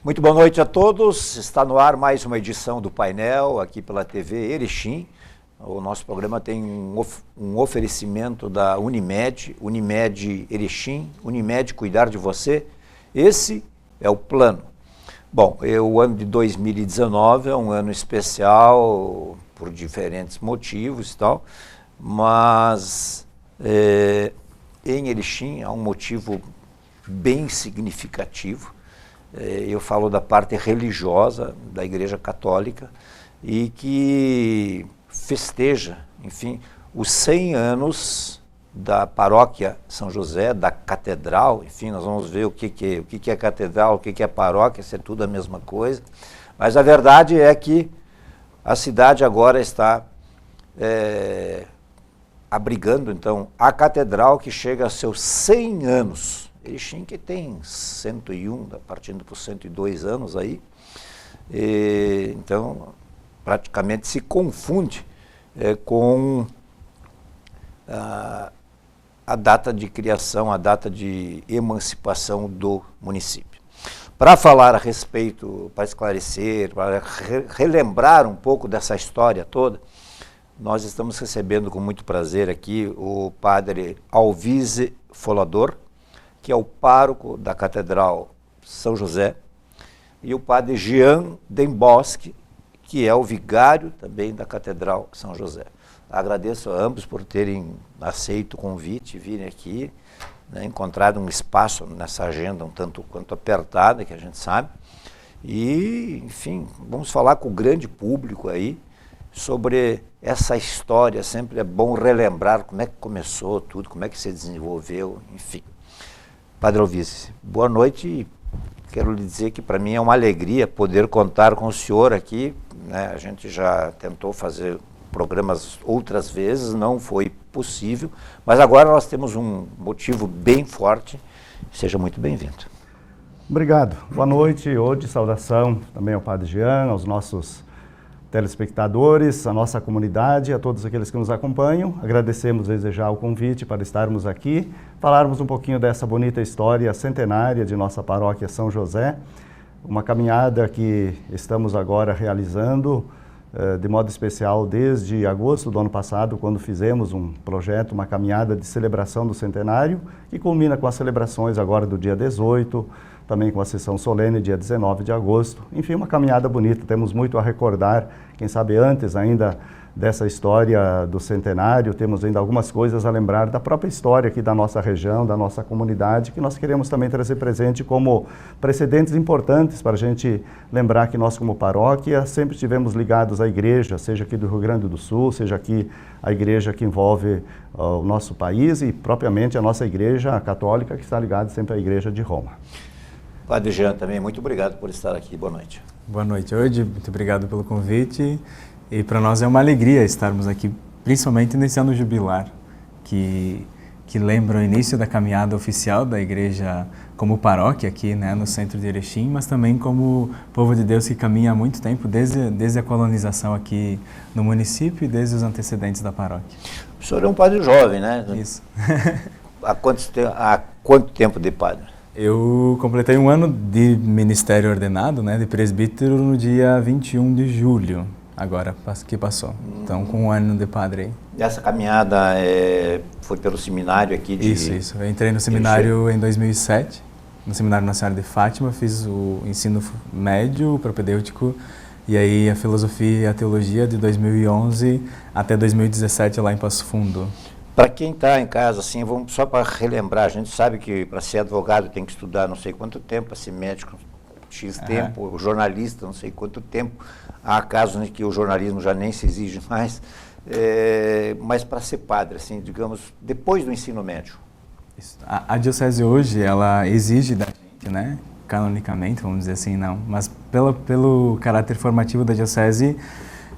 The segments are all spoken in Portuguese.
Muito boa noite a todos. Está no ar mais uma edição do painel aqui pela TV Erechim. O nosso programa tem um oferecimento da Unimed, Unimed Erechim, Unimed Cuidar de Você. Esse é o plano. Bom, o ano de 2019 é um ano especial por diferentes motivos e tal, mas em Erechim há um motivo bem significativo. Eu falo da parte religiosa da Igreja Católica e que festeja, enfim, os 100 anos da paróquia São José, da catedral. Enfim, nós vamos ver o que é catedral, o que é paróquia, se é tudo a mesma coisa. Mas a verdade é que a cidade agora está abrigando, então, a catedral que chega a seus 100 anos. Erechim que tem 101, partindo por 102 anos aí, então praticamente se confunde com a data de criação, a data de emancipação do município. Para falar a respeito, para esclarecer, para relembrar um pouco dessa história toda, nós estamos recebendo com muito prazer aqui o padre Alvise Folador, que é o pároco da Catedral São José, e o padre Jean Demboschi, que é o vigário também da Catedral São José. Agradeço a ambos por terem aceito o convite, virem aqui, né, encontrado um espaço nessa agenda um tanto quanto apertada, que a gente sabe, e, enfim, vamos falar com o grande público aí sobre essa história. Sempre é bom relembrar como é que começou tudo, como é que se desenvolveu, enfim. Padre Alvise, boa noite, e quero lhe dizer que para mim é uma alegria poder contar com o senhor aqui, né? A gente já tentou fazer programas outras vezes, não foi possível, mas agora nós temos um motivo bem forte. Seja muito bem-vindo. Obrigado. Boa noite, hoje saudação também ao Padre Jean, aos nossos telespectadores, à nossa comunidade, a todos aqueles que nos acompanham. Agradecemos desde já o convite para estarmos aqui, falarmos um pouquinho dessa bonita história centenária de nossa paróquia São José, uma caminhada que estamos agora realizando de modo especial desde agosto do ano passado, quando fizemos um projeto, uma caminhada de celebração do centenário, que culmina com as celebrações agora do dia 18, também com a sessão solene, dia 19 de agosto. Enfim, uma caminhada bonita, temos muito a recordar, quem sabe antes ainda dessa história do centenário, temos ainda algumas coisas a lembrar da própria história aqui da nossa região, da nossa comunidade, que nós queremos também trazer presente como precedentes importantes para a gente lembrar que nós, como paróquia, sempre estivemos ligados à igreja, seja aqui do Rio Grande do Sul, seja aqui a igreja que envolve o nosso país e propriamente a nossa igreja católica, que está ligada sempre à igreja de Roma. Padre Jean, também, muito obrigado por estar aqui. Boa noite. Boa noite, hoje. Muito obrigado pelo convite. E para nós é uma alegria estarmos aqui, principalmente nesse ano jubilar, que lembra o início da caminhada oficial da igreja como paróquia aqui, né, no centro de Erechim, mas também como povo de Deus que caminha há muito tempo, desde a colonização aqui no município e desde os antecedentes da paróquia. O senhor é um padre jovem, né? Isso. Há quanto tempo de padre? Eu completei um ano de ministério ordenado, né, de presbítero, no dia 21 de julho, agora que passou. Então, com um ano de padre aí. E essa caminhada foi pelo seminário aqui de... Isso. Eu entrei no seminário em 2007, no Seminário Nacional de Fátima, fiz o ensino médio, propedêutico, e aí a filosofia e a teologia de 2011 até 2017 lá em Passo Fundo. Para quem está em casa, assim, vamos só para relembrar, a gente sabe que para ser advogado tem que estudar não sei quanto tempo, para ser médico X tempo, o jornalista não sei quanto tempo, há casos em que o jornalismo já nem se exige mais, mas para ser padre, assim, digamos, depois do ensino médio. A diocese hoje, ela exige da gente, né, canonicamente, vamos dizer assim, não, mas pelo caráter formativo da diocese,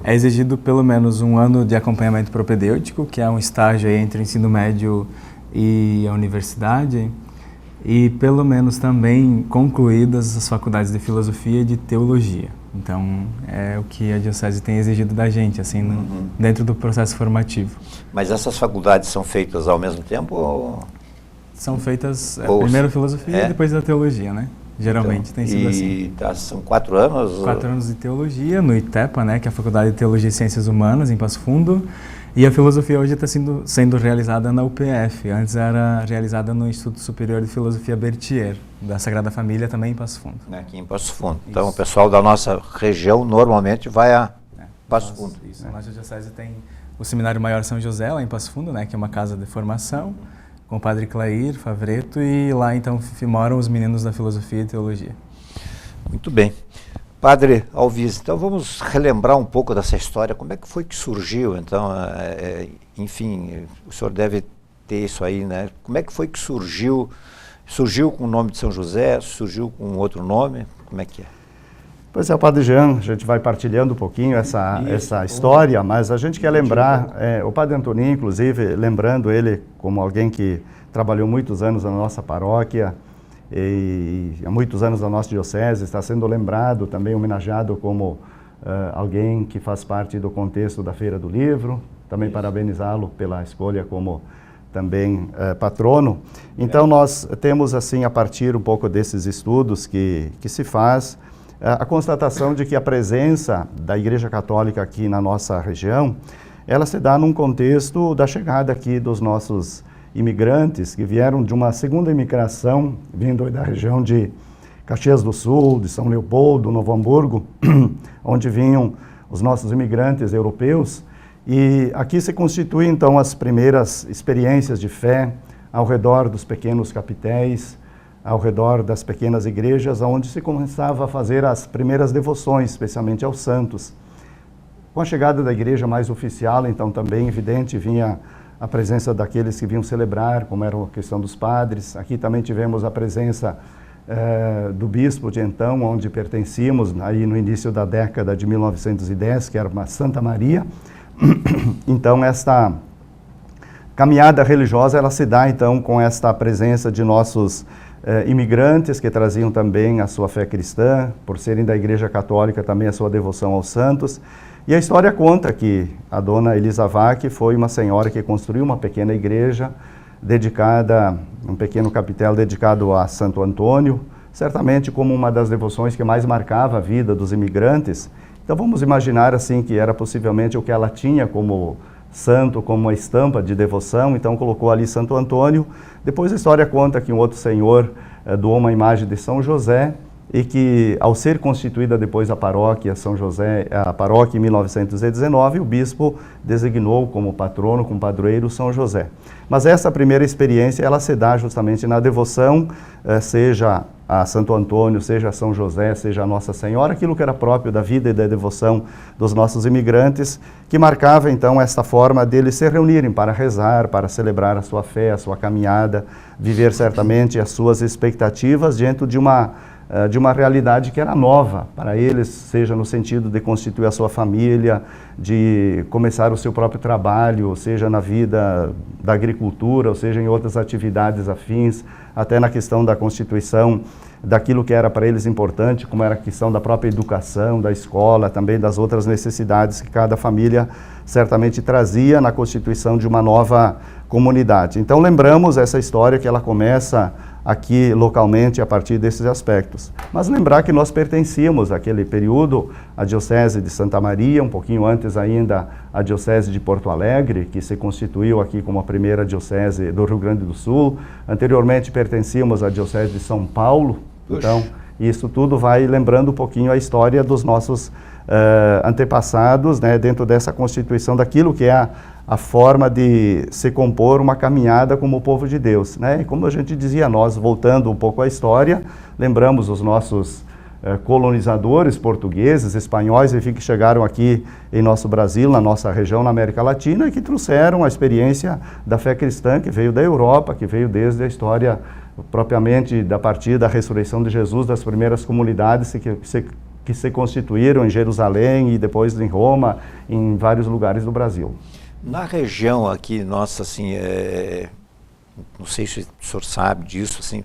é exigido pelo menos um ano de acompanhamento propedêutico, que é um estágio aí entre o ensino médio e a universidade, e pelo menos também concluídas as faculdades de filosofia e de teologia. Então, é o que a diocese tem exigido da gente, assim, dentro do processo formativo. Mas essas faculdades são feitas ao mesmo tempo? São feitas primeiro filosofia e depois a teologia, né? Geralmente tem sido assim. E são 4 anos? 4 anos de teologia no ITEPA, né, que é a Faculdade de Teologia e Ciências Humanas, em Passo Fundo. E a filosofia hoje está sendo realizada na UPF. Antes era realizada no Instituto Superior de Filosofia Berthier, da Sagrada Família, também em Passo Fundo. Aqui em Passo Fundo. Isso. Então o pessoal da nossa região normalmente vai a Passo Fundo. Isso. A nossa diocese tem o Seminário Maior São José, lá em Passo Fundo, né, que é uma casa de formação, com o padre Clair Favreto, e lá então moram os meninos da filosofia e teologia. Muito bem. Padre Alvise, então vamos relembrar um pouco dessa história. Como é que foi que surgiu, então, enfim, o senhor deve ter isso aí, né? Como é que foi que surgiu? Surgiu com o nome de São José? Surgiu com outro nome? Como é que é? Pois é, Padre Jean, a gente vai partilhando um pouquinho essa história, mas a gente quer lembrar, o Padre Antoninho, inclusive, lembrando ele como alguém que trabalhou muitos anos na nossa paróquia, e há muitos anos da nossa diocese, está sendo lembrado, também homenageado como alguém que faz parte do contexto da Feira do Livro, também parabenizá-lo pela escolha como também patrono. Então nós temos assim, a partir um pouco desses estudos que se faz, a constatação de que a presença da Igreja Católica aqui na nossa região, ela se dá num contexto da chegada aqui dos nossos imigrantes que vieram de uma segunda imigração, vindo da região de Caxias do Sul, de São Leopoldo, Novo Hamburgo, onde vinham os nossos imigrantes europeus. E aqui se constituem, então, as primeiras experiências de fé ao redor dos pequenos capitéis, ao redor das pequenas igrejas, onde se começava a fazer as primeiras devoções, especialmente aos santos. Com a chegada da igreja mais oficial, então, também, evidente, vinha a presença daqueles que vinham celebrar, como era a questão dos padres. Aqui também tivemos a presença do bispo de então, onde pertencíamos, aí no início da década de 1910, que era uma Santa Maria. Então, esta caminhada religiosa, ela se dá, então, com esta presença de nossos imigrantes, que traziam também a sua fé cristã, por serem da Igreja Católica, também a sua devoção aos santos. E a história conta que a dona Elisavac foi uma senhora que construiu uma pequena igreja dedicada, um pequeno capitel dedicado a Santo Antônio, certamente como uma das devoções que mais marcava a vida dos imigrantes. Então vamos imaginar assim que era possivelmente o que ela tinha como santo, como uma estampa de devoção, então colocou ali Santo Antônio. Depois a história conta que um outro senhor doou uma imagem de São José, e que, ao ser constituída depois a paróquia São José, a paróquia em 1919, o bispo designou como patrono, como padroeiro, São José. Mas essa primeira experiência, ela se dá justamente na devoção, seja a Santo Antônio, seja a São José, seja a Nossa Senhora, aquilo que era próprio da vida e da devoção dos nossos imigrantes, que marcava então esta forma deles se reunirem para rezar, para celebrar a sua fé, a sua caminhada, viver certamente as suas expectativas diante de uma realidade que era nova para eles, seja no sentido de constituir a sua família, de começar o seu próprio trabalho, seja na vida da agricultura, ou seja em outras atividades afins, até na questão da constituição daquilo que era para eles importante, como era a questão da própria educação, da escola, também das outras necessidades que cada família certamente trazia na constituição de uma nova comunidade. Então lembramos essa história que ela começa aqui localmente a partir desses aspectos. Mas lembrar que nós pertencíamos àquele período à Diocese de Santa Maria, um pouquinho antes ainda à Diocese de Porto Alegre, que se constituiu aqui como a primeira diocese do Rio Grande do Sul. Anteriormente pertencíamos à Diocese de São Paulo. Então, isso tudo vai lembrando um pouquinho a história dos nossos antepassados, né, dentro dessa constituição daquilo que é a forma de se compor uma caminhada como o povo de Deus, né? E como a gente dizia, nós, voltando um pouco à história, lembramos os nossos colonizadores portugueses, espanhóis, enfim, que chegaram aqui em nosso Brasil, na nossa região, na América Latina, e que trouxeram a experiência da fé cristã, que veio da Europa, que veio desde a história propriamente da partir da ressurreição de Jesus, das primeiras comunidades que se constituíram em Jerusalém e depois em Roma, em vários lugares do Brasil. Na região aqui, nossa, assim, não sei se o senhor sabe disso, assim,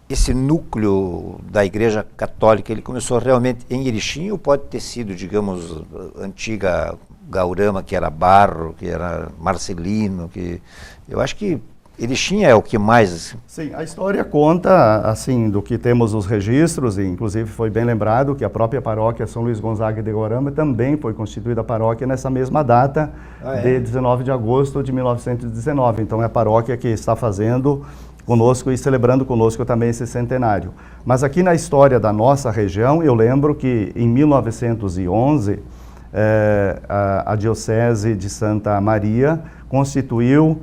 esse núcleo da Igreja Católica, ele começou realmente em Erechim ou pode ter sido, digamos, antiga Gaurama, que era Barro, que era Marcelino, que eu acho que Erechim é o que mais... Sim, a história conta, assim, do que temos os registros, e inclusive foi bem lembrado que a própria paróquia São Luís Gonzaga de Gaurama também foi constituída paróquia nessa mesma data, de 19 de agosto de 1919. Então é a paróquia que está fazendo conosco e celebrando conosco também esse centenário. Mas aqui na história da nossa região, eu lembro que em 1911, a Diocese de Santa Maria constituiu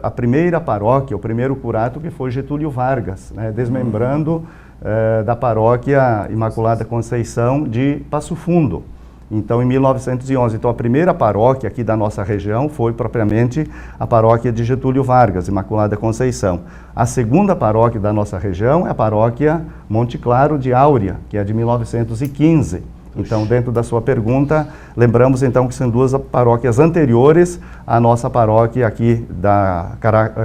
a primeira paróquia, o primeiro curato, que foi Getúlio Vargas, né, desmembrando da paróquia Imaculada Conceição de Passo Fundo. Então, em 1911, então, a primeira paróquia aqui da nossa região foi propriamente a paróquia de Getúlio Vargas, Imaculada Conceição. A segunda paróquia da nossa região é a paróquia Monte Claro de Áurea, que é de 1915. Então, dentro da sua pergunta, lembramos então que são duas paróquias anteriores à nossa paróquia aqui da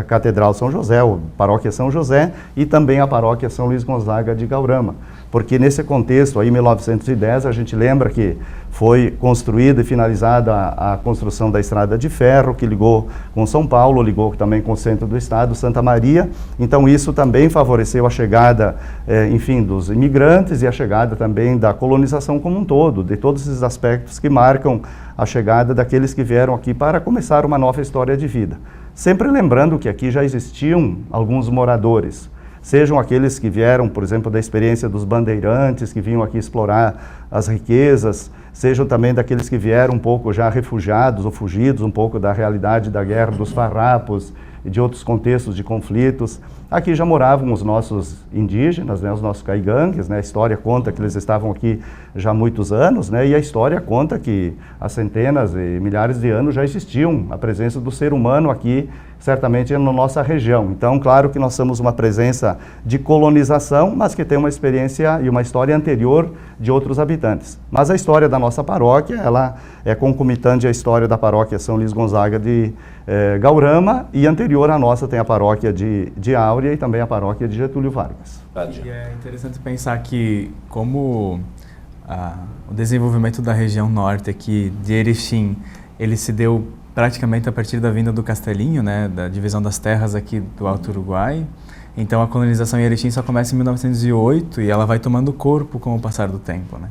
Catedral São José, a paróquia São José, e também a paróquia São Luís Gonzaga de Gaurama. Porque nesse contexto, aí, em 1910, a gente lembra que foi construída e finalizada a construção da estrada de ferro, que ligou com São Paulo, ligou também com o centro do estado, Santa Maria. Então, isso também favoreceu a chegada, enfim, dos imigrantes e a chegada também da colonização como um todo, de todos esses aspectos que marcam a chegada daqueles que vieram aqui para começar uma nova história de vida. Sempre lembrando que aqui já existiam alguns moradores, sejam aqueles que vieram, por exemplo, da experiência dos bandeirantes, que vinham aqui explorar as riquezas, sejam também daqueles que vieram um pouco já refugiados ou fugidos um pouco da realidade da guerra dos farrapos e de outros contextos de conflitos. Aqui já moravam os nossos indígenas, né, os nossos caigangues, né, a história conta que eles estavam aqui já há muitos anos, né, e a história conta que há centenas e milhares de anos já existiam a presença do ser humano aqui, certamente na nossa região. Então, claro que nós somos uma presença de colonização, mas que tem uma experiência e uma história anterior de outros habitantes. Mas a história da nossa paróquia, ela é concomitante à história da paróquia São Luís Gonzaga de Gaurama, e anterior à nossa tem a paróquia de Áurea e também a paróquia de Getúlio Vargas. E é interessante pensar que como o desenvolvimento da região norte aqui de Erechim, ele se deu praticamente a partir da vinda do Castelinho, né, da divisão das terras aqui do Alto Uruguai. Então a colonização em Erechim só começa em 1908 e ela vai tomando corpo com o passar do tempo, né?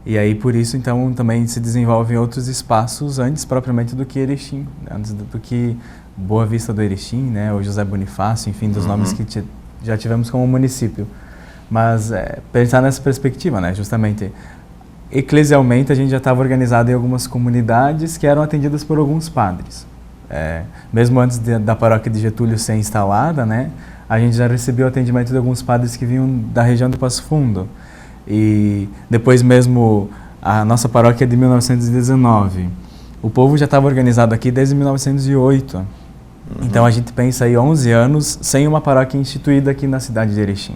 E aí por isso então também se desenvolvem outros espaços antes propriamente do que Erechim, antes do que Boa Vista do Erechim, né, ou José Bonifácio, enfim, dos nomes que já tivemos como município. Mas pensar nessa perspectiva, né, justamente eclesialmente a gente já estava organizado em algumas comunidades que eram atendidas por alguns padres. Mesmo antes da paróquia de Getúlio ser instalada, né, a gente já recebeu atendimento de alguns padres que vinham da região de Passo Fundo. E depois mesmo a nossa paróquia é de 1919. O povo já estava organizado aqui desde 1908. Então a gente pensa aí 11 anos sem uma paróquia instituída aqui na cidade de Erechim.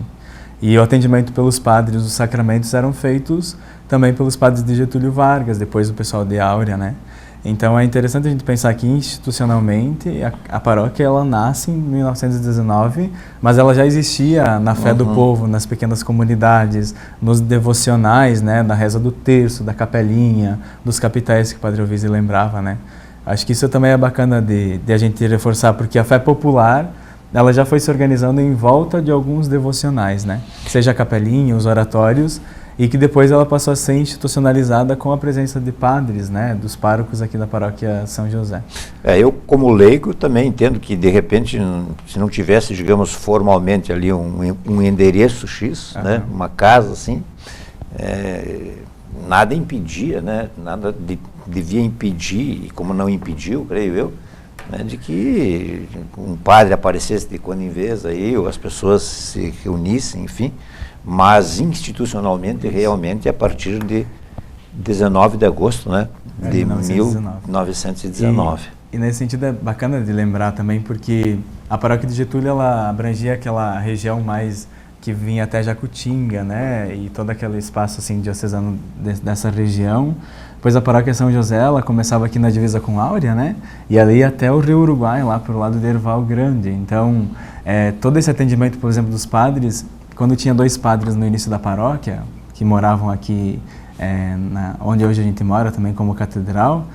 E o atendimento pelos padres, os sacramentos eram feitos também pelos padres de Getúlio Vargas, depois o pessoal de Áurea, né? Então é interessante a gente pensar que institucionalmente a paróquia ela nasce em 1919, mas ela já existia na fé do povo, nas pequenas comunidades, nos devocionais, né, da reza do terço, da capelinha, dos capitéis que o Padre Ovise lembrava, né? Acho que isso também é bacana de a gente reforçar, porque a fé popular ela já foi se organizando em volta de alguns devocionais, né? Seja a capelinha, os oratórios, e que depois ela passou a ser institucionalizada com a presença de padres, né, dos párocos aqui da paróquia São José. Eu, como leigo, também entendo que, de repente, se não tivesse, digamos, formalmente ali um endereço X, né, uma casa assim, nada impedia, né, nada devia impedir, e como não impediu, creio eu, né, de que um padre aparecesse de quando em vez aí, ou as pessoas se reunissem, enfim, mas institucionalmente, realmente, a partir de 19 de agosto, né, de 1919. E nesse sentido é bacana de lembrar também, porque a paróquia de Getúlio, ela abrangia aquela região mais que vinha até Jacutinga, né, e todo aquele espaço assim diocesano dessa região. Pois a paróquia São José, ela começava aqui na divisa com Áurea, né, e ali ia até o Rio Uruguai, lá pro lado de Erval Grande. Então, todo esse atendimento, por exemplo, dos padres, quando tinha 2 padres no início da paróquia, que moravam aqui onde hoje a gente mora, também como catedral,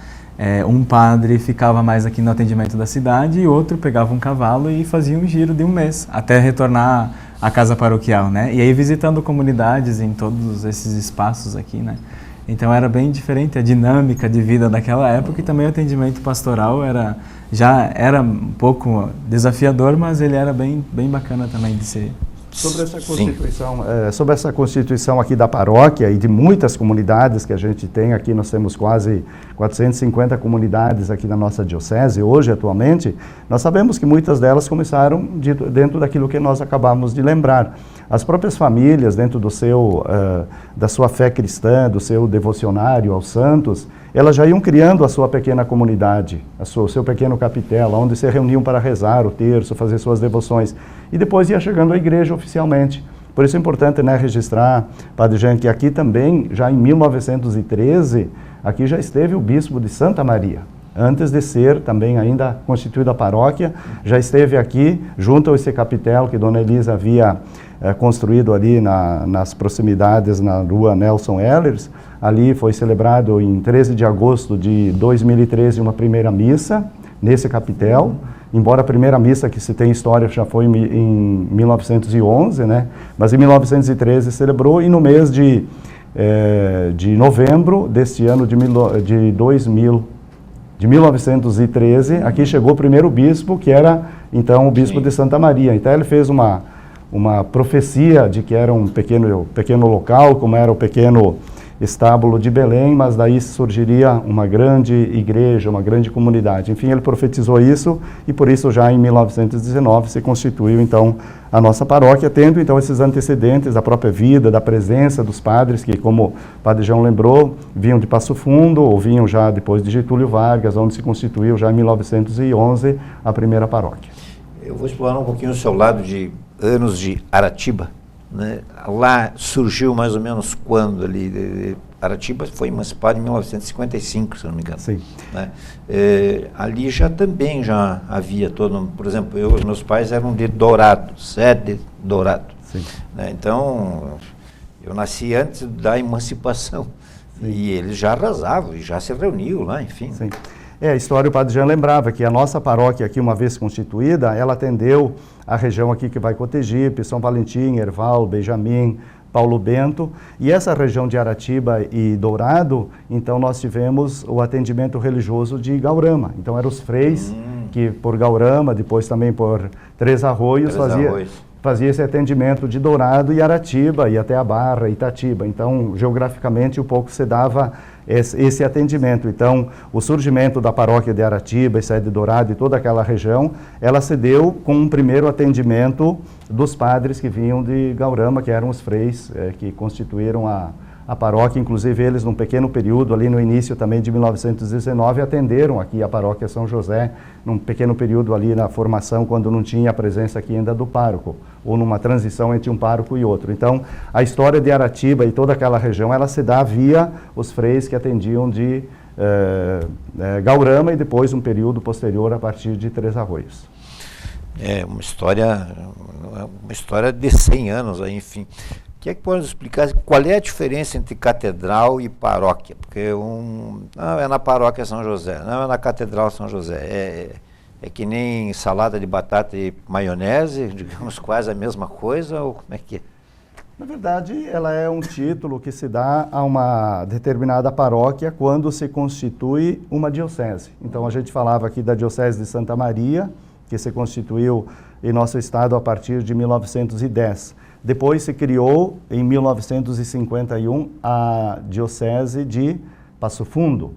Um padre ficava mais aqui no atendimento da cidade e outro pegava um cavalo e fazia um giro de um mês, até retornar à casa paroquial, né? E aí visitando comunidades em todos esses espaços aqui, né? Então era bem diferente a dinâmica de vida daquela época, e também o atendimento pastoral já era um pouco desafiador, mas ele era bem bacana também de ser. Sobre essa constituição aqui da paróquia e de muitas comunidades que a gente tem aqui, nós temos quase 450 comunidades aqui na nossa diocese hoje, atualmente. Nós sabemos que muitas delas começaram dentro daquilo que nós acabamos de lembrar. As próprias famílias, dentro da sua fé cristã, do seu devocionário aos santos, elas já iam criando a sua pequena comunidade, o seu pequeno capitel, onde se reuniam para rezar o terço, fazer suas devoções. E depois ia chegando à igreja oficialmente. Por isso é importante, né, registrar, Padre Jean, que aqui também, já em 1913, aqui já esteve o bispo de Santa Maria. Antes de ser também ainda constituída a paróquia, já esteve aqui, junto a esse capitel que Dona Elisa havia construído ali nas proximidades, na rua Nelson Ehlers. Ali foi celebrado em 13 de agosto de 2013 uma primeira missa nesse capitel. Embora a primeira missa que se tem história já foi em 1911, né? Mas em 1913 celebrou, e no mês de novembro deste ano de 1913, aqui chegou o primeiro bispo, que era então o bispo de Santa Maria. Então ele fez uma profecia de que era um pequeno local, como era o pequeno estábulo de Belém, mas daí surgiria uma grande igreja, uma grande comunidade. Enfim, ele profetizou isso, e por isso já em 1919 se constituiu então a nossa paróquia, tendo então esses antecedentes da própria vida, da presença dos padres, que, como o Padre João lembrou, vinham de Passo Fundo, ou vinham já depois de Getúlio Vargas, onde se constituiu já em 1911 a primeira paróquia. Eu vou explorar um pouquinho o seu lado de anos de Aratiba, né? Lá surgiu mais ou menos quando ali? Aratiba foi emancipada em 1955, se não me engano. Sim. Né? Ali também já havia todo, por exemplo, os meus pais eram de Dourado, sede Dourado. Sim. Né? Então, eu nasci antes da emancipação. Sim. E eles já arrasavam, e já se reuniam lá, enfim. Sim. A história, o Padre Jean lembrava que a nossa paróquia aqui, uma vez constituída, ela atendeu a região aqui que vai Cotegipe, São Valentim, Herval, Benjamin, Paulo Bento, e essa região de Aratiba e Dourado, então nós tivemos o atendimento religioso de Gaurama. Então eram os freis que por Gaurama, depois também por Três Arroios, fazia esse atendimento de Dourado e Aratiba, e até a Barra, Itatiba. Então, geograficamente, um pouco se dava esse atendimento. Então, o surgimento da paróquia de Aratiba, sede de Dourado e toda aquela região, ela se deu com um primeiro atendimento dos padres que vinham de Gaurama, que eram os freis que constituíram a paróquia. Inclusive eles, num pequeno período, ali no início também de 1919, atenderam aqui a paróquia São José, num pequeno período ali na formação, quando não tinha a presença aqui ainda do pároco, ou numa transição entre um pároco e outro. Então, a história de Aratiba e toda aquela região, ela se dá via os freis que atendiam de Gaurama, e depois um período posterior a partir de Três Arroios. É uma história de 100 anos, aí, enfim. O que é que pode nos explicar qual é a diferença entre catedral e paróquia? Porque não é na paróquia São José, não é na catedral São José. É que nem salada de batata e maionese, digamos, quase a mesma coisa, ou como é que é? Na verdade, ela é um título que se dá a uma determinada paróquia quando se constitui uma diocese. Então, a gente falava aqui da Diocese de Santa Maria, que se constituiu em nosso estado a partir de 1910. Depois se criou, em 1951, a Diocese de Passo Fundo.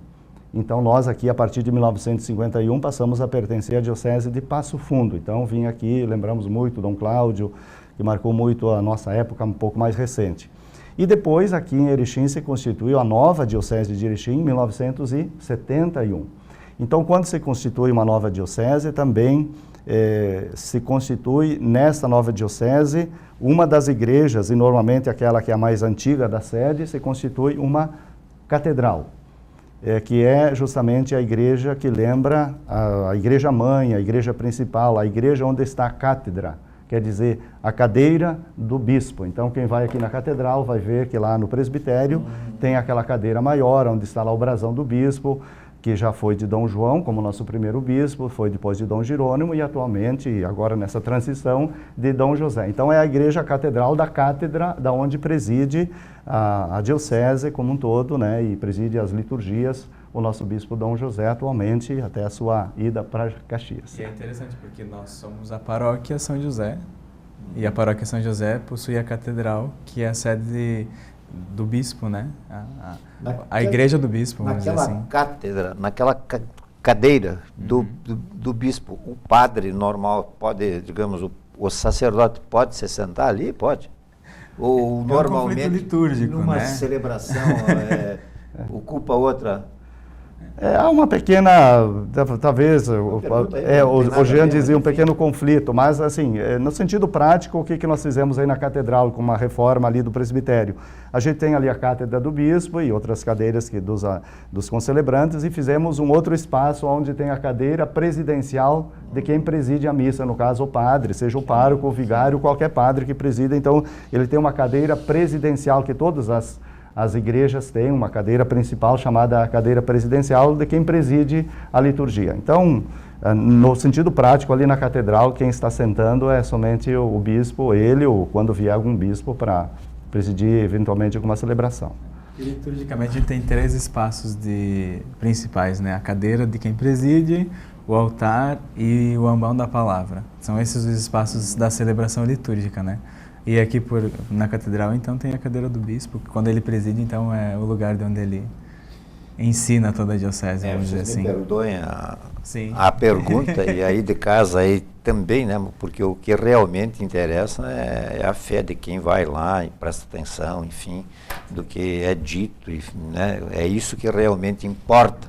Então, nós aqui, a partir de 1951, passamos a pertencer à Diocese de Passo Fundo. Então, vim aqui, lembramos muito Dom Cláudio, que marcou muito a nossa época um pouco mais recente. E depois, aqui em Erechim, se constituiu a nova Diocese de Erechim, em 1971. Então, quando se constitui uma nova diocese, também se constitui nesta nova diocese uma das igrejas, e normalmente aquela que é a mais antiga da sede, se constitui uma catedral, que é justamente a igreja que lembra a igreja mãe, a igreja principal, a igreja onde está a cátedra, quer dizer, a cadeira do bispo. Então, quem vai aqui na catedral vai ver que lá no presbitério tem aquela cadeira maior, onde está lá o brasão do bispo. que já foi de Dom João, como nosso primeiro bispo, foi depois de Dom Jerônimo e atualmente, agora nessa transição, de Dom José. Então é a igreja catedral da cátedra, da onde preside a diocese como um todo, né, e preside as liturgias, o nosso bispo Dom José atualmente, até a sua ida para Caxias. E é interessante porque nós somos a paróquia São José, e a paróquia São José possui a catedral, que é a sede do bispo, né? A igreja do bispo, vamos dizer assim. Naquela cátedra, naquela cadeira do bispo, o padre normal pode, digamos, o sacerdote pode se sentar ali? Pode. Ou normalmente, um litúrgico, numa né? celebração, ocupa outra... Há uma pequena, talvez, o Jean dizia um pequeno conflito, mas assim, no sentido prático, o que nós fizemos aí na catedral, com uma reforma ali do presbitério? A gente tem ali a cátedra do bispo e outras cadeiras dos concelebrantes, e fizemos um outro espaço onde tem a cadeira presidencial de quem preside a missa, no caso o padre, seja o pároco, o vigário, qualquer padre que presida. Então ele tem uma cadeira presidencial que todas as igrejas têm uma cadeira principal chamada cadeira presidencial de quem preside a liturgia. Então, no sentido prático, ali na catedral, quem está sentando é somente o bispo, ele, ou quando vier algum bispo para presidir eventualmente alguma celebração. E liturgicamente a gente tem 3 espaços principais, né? A cadeira de quem preside, o altar e o ambão da palavra. São esses os espaços da celebração litúrgica, né? E aqui na catedral, então, tem a cadeira do bispo, que quando ele preside, então, é o lugar de onde ele ensina toda a diocese, vamos dizer assim. Me perdoem a pergunta, e aí de casa aí também, né? Porque o que realmente interessa é a fé de quem vai lá e presta atenção, enfim, do que é dito, né? É isso que realmente importa.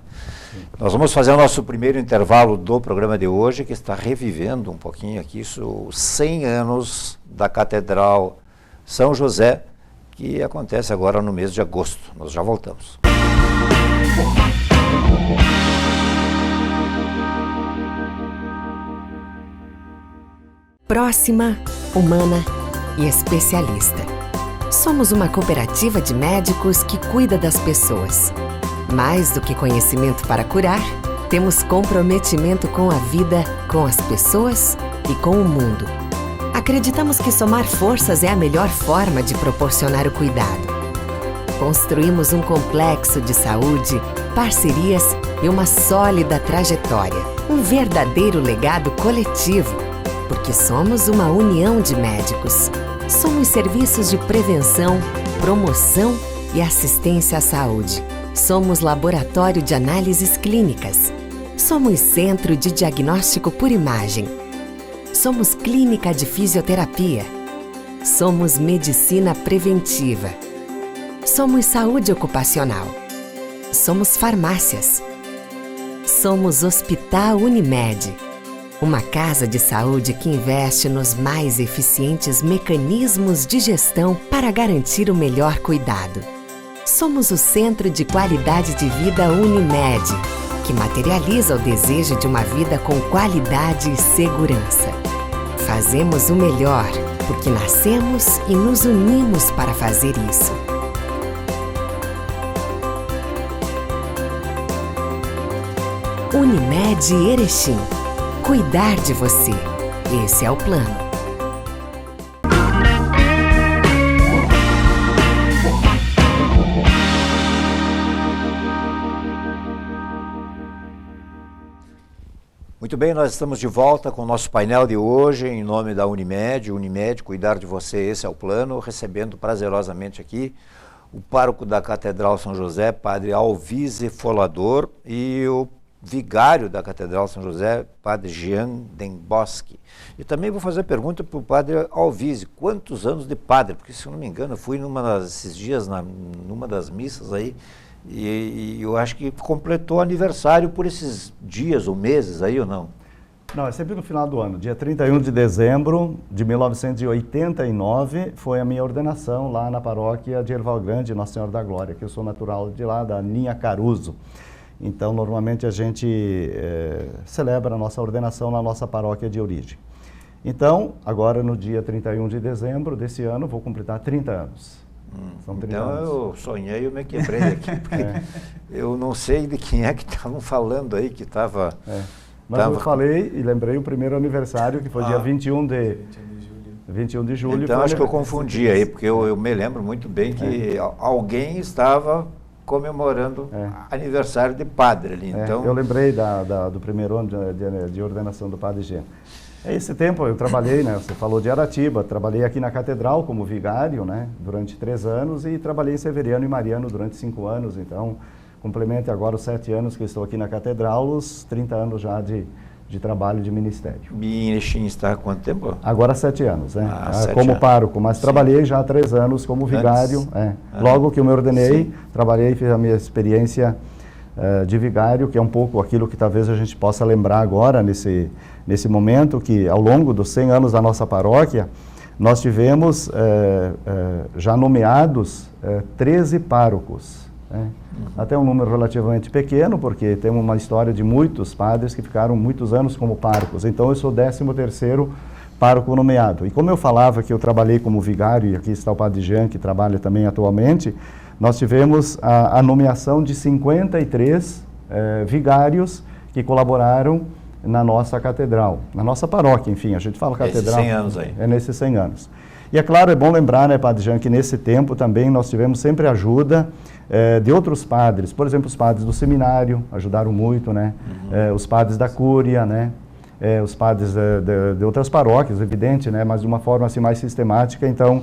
Nós vamos fazer o nosso primeiro intervalo do programa de hoje, que está revivendo um pouquinho aqui os 100 anos da Catedral São José, que acontece agora no mês de agosto. Nós já voltamos. Próxima, humana e especialista. Somos uma cooperativa de médicos que cuida das pessoas. Mais do que conhecimento para curar, temos comprometimento com a vida, com as pessoas e com o mundo. Acreditamos que somar forças é a melhor forma de proporcionar o cuidado. Construímos um complexo de saúde, parcerias e uma sólida trajetória. Um verdadeiro legado coletivo, porque somos uma união de médicos. Somos serviços de prevenção, promoção e assistência à saúde. Somos laboratório de análises clínicas. Somos centro de diagnóstico por imagem. Somos clínica de fisioterapia. Somos medicina preventiva. Somos saúde ocupacional. Somos farmácias. Somos Hospital Unimed, uma casa de saúde que investe nos mais eficientes mecanismos de gestão para garantir o melhor cuidado. Somos o Centro de Qualidade de Vida Unimed, que materializa o desejo de uma vida com qualidade e segurança. Fazemos o melhor, porque nascemos e nos unimos para fazer isso. Unimed Erechim. Cuidar de você. Esse é o plano. Muito bem, nós estamos de volta com o nosso painel de hoje, em nome da Unimed, cuidar de você, esse é o plano, recebendo prazerosamente aqui o pároco da Catedral São José, padre Alvise Folador, e o vigário da Catedral São José, padre Jean Denboschi. E também vou fazer a pergunta para o padre Alvise, quantos anos de padre? Porque, se eu não me engano, eu fui esses dias numa das missas aí, e eu acho que completou aniversário por esses dias ou meses aí, ou não? Não, é sempre no final do ano. Dia 31 de dezembro de 1989 foi a minha ordenação lá na paróquia de Erval Grande, Nossa Senhora da Glória, que eu sou natural de lá, da Ninha Caruso. Então, normalmente a gente celebra a nossa ordenação na nossa paróquia de origem. Então, agora no dia 31 de dezembro desse ano, vou completar 30 anos. São 30 então anos. eu sonhei, eu me quebrei aqui, porque eu não sei de quem é que estavam falando aí, que estava... Mas eu falei e lembrei o primeiro aniversário, que foi dia 21 de julho. Então acho que eu confundi aí, porque eu me lembro muito bem que alguém estava comemorando aniversário de padre ali. Então... Eu lembrei do primeiro ano de ordenação do padre Jean. Esse tempo eu trabalhei, né? Você falou de Aratiba, trabalhei aqui na Catedral como vigário, né? Durante 3 anos e trabalhei em Severiano e Mariano durante 5 anos. Então, complemente agora os 7 anos que eu estou aqui na Catedral, os 30 anos já de trabalho de ministério. E em Erechim está há quanto tempo? Agora 7 anos, né? 7 como anos. pároco, mas trabalhei já há 3 anos como vigário. Logo que eu me ordenei, trabalhei, fiz a minha experiência de vigário, que é um pouco aquilo que talvez a gente possa lembrar agora nesse momento, que ao longo dos 100 anos da nossa paróquia, nós tivemos já nomeados 13 párocos. Até um número relativamente pequeno, porque temos uma história de muitos padres que ficaram muitos anos como párocos. Então eu sou 13º pároco nomeado. E como eu falava que eu trabalhei como vigário, e aqui está o padre Jean, que trabalha também atualmente, nós tivemos a nomeação de 53 vigários que colaboraram na nossa catedral, na nossa paróquia, enfim, a gente fala catedral. Nesses 100 anos aí. Nesses 100 anos. E é claro, é bom lembrar, né, padre Jean, que nesse tempo também nós tivemos sempre ajuda de outros padres. Por exemplo, os padres do seminário ajudaram muito, né? Os padres da cúria, né? Os padres de outras paróquias, evidente, né? Mas de uma forma assim mais sistemática. Então,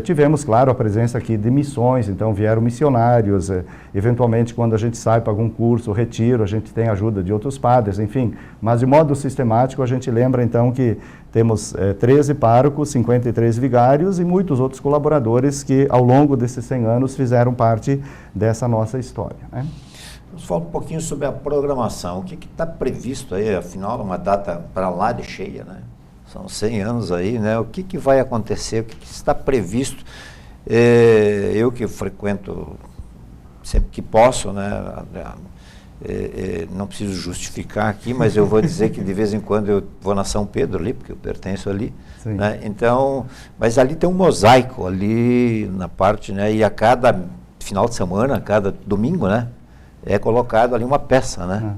tivemos, claro, a presença aqui de missões, então vieram missionários, eventualmente quando a gente sai para algum curso, retiro, a gente tem ajuda de outros padres, enfim. Mas de modo sistemático a gente lembra então que temos 13 párocos, 53 vigários e muitos outros colaboradores que ao longo desses 100 anos fizeram parte dessa nossa história, né? Vamos falar um pouquinho sobre a programação. O que está previsto aí, afinal, uma data para lá de cheia, né? São 100 anos aí, né? O que vai acontecer, o que está previsto? Eu que frequento sempre que posso, né? Não preciso justificar aqui, mas eu vou dizer que de vez em quando eu vou na São Pedro ali, porque eu pertenço ali, né? Então, mas ali tem um mosaico ali na parte, né? E a cada final de semana, a cada domingo, né? É colocado ali uma peça, né?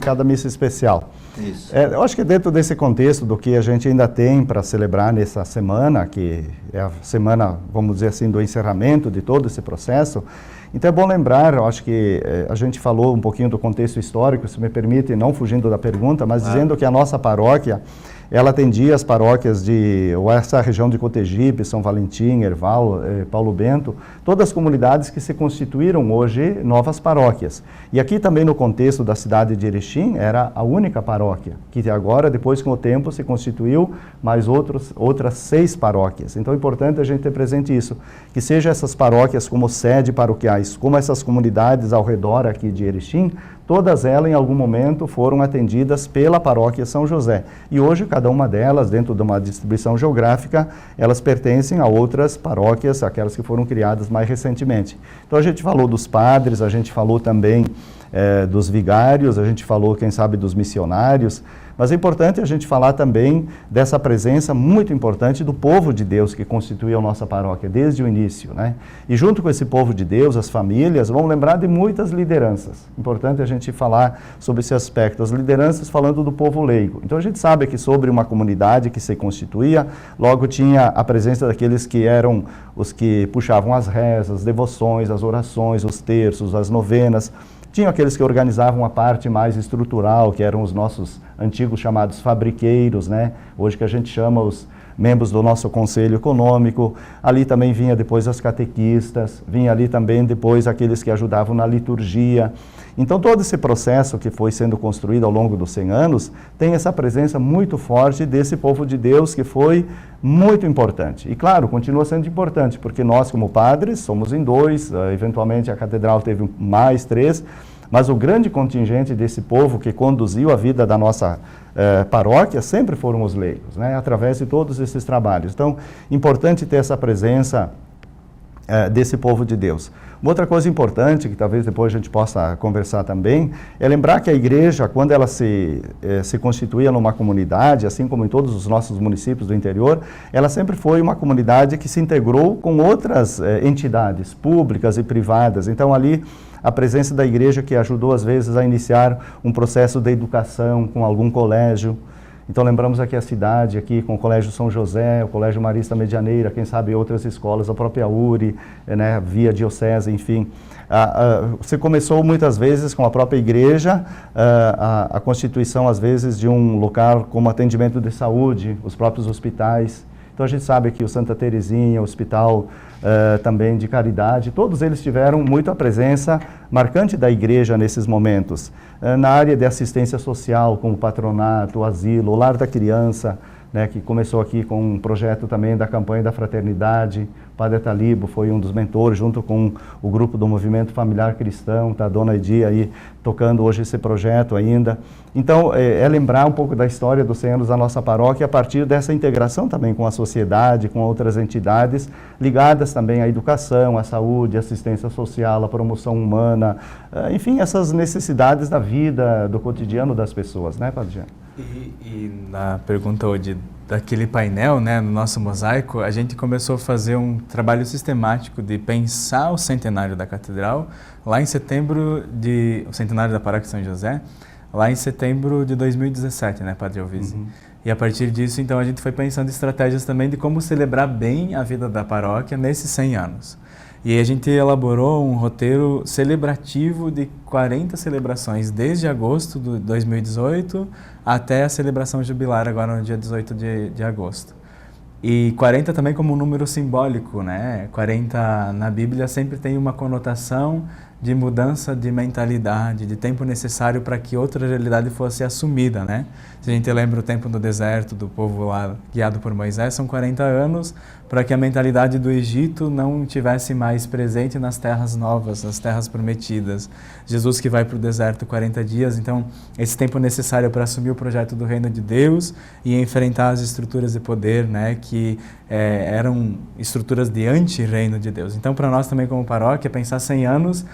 Cada missa especial. Isso. Eu acho que dentro desse contexto do que a gente ainda tem para celebrar nessa semana, que é a semana, vamos dizer assim, do encerramento de todo esse processo, então é bom lembrar, eu acho que a gente falou um pouquinho do contexto histórico, se me permite, não fugindo da pergunta, mas dizendo que a nossa paróquia, ela atendia as paróquias de essa região de Cotegipe, São Valentim, Herval, Paulo Bento, todas as comunidades que se constituíram hoje novas paróquias. E aqui também no contexto da cidade de Erechim, era a única paróquia, que agora, depois com o tempo, se constituiu mais outras 6 paróquias. Então é importante a gente ter presente isso, que seja essas paróquias como sede paroquiais, como essas comunidades ao redor aqui de Erechim, todas elas, em algum momento, foram atendidas pela paróquia São José. E hoje, cada uma delas, dentro de uma distribuição geográfica, elas pertencem a outras paróquias, aquelas que foram criadas mais recentemente. Então, a gente falou dos padres, a gente falou também dos vigários, a gente falou, quem sabe, dos missionários, mas é importante a gente falar também dessa presença muito importante do povo de Deus que constituiu a nossa paróquia desde o início, né? E junto com esse povo de Deus, as famílias, vão lembrar de muitas lideranças. Importante a gente falar sobre esse aspecto, as lideranças falando do povo leigo. Então a gente sabe que sobre uma comunidade que se constituía, logo tinha a presença daqueles que eram os que puxavam as rezas, as devoções, as orações, os terços, as novenas. Tinham aqueles que organizavam a parte mais estrutural, que eram os nossos antigos chamados fabriqueiros, né? Hoje que a gente chama os membros do nosso conselho econômico. Ali também vinha depois as catequistas, vinha ali também depois aqueles que ajudavam na liturgia. Então todo esse processo que foi sendo construído ao longo dos 100 anos tem essa presença muito forte desse povo de Deus que foi muito importante. E claro, continua sendo importante, porque nós como padres somos em 2, eventualmente a catedral teve mais 3, mas o grande contingente desse povo que conduziu a vida da nossa paróquia sempre foram os leigos, né? Através de todos esses trabalhos. Então, importante ter essa presença desse povo de Deus. Uma outra coisa importante, que talvez depois a gente possa conversar também, é lembrar que a igreja, quando ela se constituía numa comunidade, assim como em todos os nossos municípios do interior, ela sempre foi uma comunidade que se integrou com outras entidades públicas e privadas. Então ali a presença da igreja que ajudou às vezes a iniciar um processo de educação com algum colégio. Então lembramos aqui a cidade, aqui com o Colégio São José, o Colégio Marista Medianeira, quem sabe outras escolas, a própria URI, né, via diocese, enfim. Você começou muitas vezes com a própria igreja, a constituição às vezes de um local como atendimento de saúde, os próprios hospitais. Então a gente sabe que o Santa Terezinha, o Hospital também de Caridade, todos eles tiveram muito a presença marcante da igreja nesses momentos. Na área de assistência social, como o patronato, o asilo, o lar da criança, né, que começou aqui com um projeto também da campanha da fraternidade. O Padre Talibo foi um dos mentores, junto com o grupo do Movimento Familiar Cristão, tá a Dona Edia aí tocando hoje esse projeto ainda. Então, é lembrar um pouco da história dos 100 anos da nossa paróquia a partir dessa integração também com a sociedade, com outras entidades, ligadas também à educação, à saúde, à assistência social, à promoção humana, enfim, essas necessidades da vida, do cotidiano das pessoas, né, Padre Jean? E na pergunta hoje daquele painel, né, no nosso mosaico, a gente começou a fazer um trabalho sistemático de pensar o centenário da catedral lá em setembro o centenário da Paróquia São José, lá em setembro de 2017, né, Padre Elvise? Uhum. E a partir disso, então, a gente foi pensando estratégias também de como celebrar bem a vida da paróquia nesses 100 anos. E aí a gente elaborou um roteiro celebrativo de 40 celebrações, desde agosto de 2018 até a celebração jubilar, agora no dia 18 de agosto. E 40 também como um número simbólico, né? 40 na Bíblia sempre tem uma conotação de mudança de mentalidade, de tempo necessário para que outra realidade fosse assumida, né? Se a gente lembra o tempo do deserto, do povo lá guiado por Moisés, são 40 anos para que a mentalidade do Egito não tivesse mais presente nas terras novas, nas terras prometidas. Jesus que vai para o deserto 40 dias, então esse tempo necessário para assumir o projeto do reino de Deus e enfrentar as estruturas de poder, né, que eram estruturas de anti-reino de Deus. Então para nós também como paróquia, pensar 100 anos,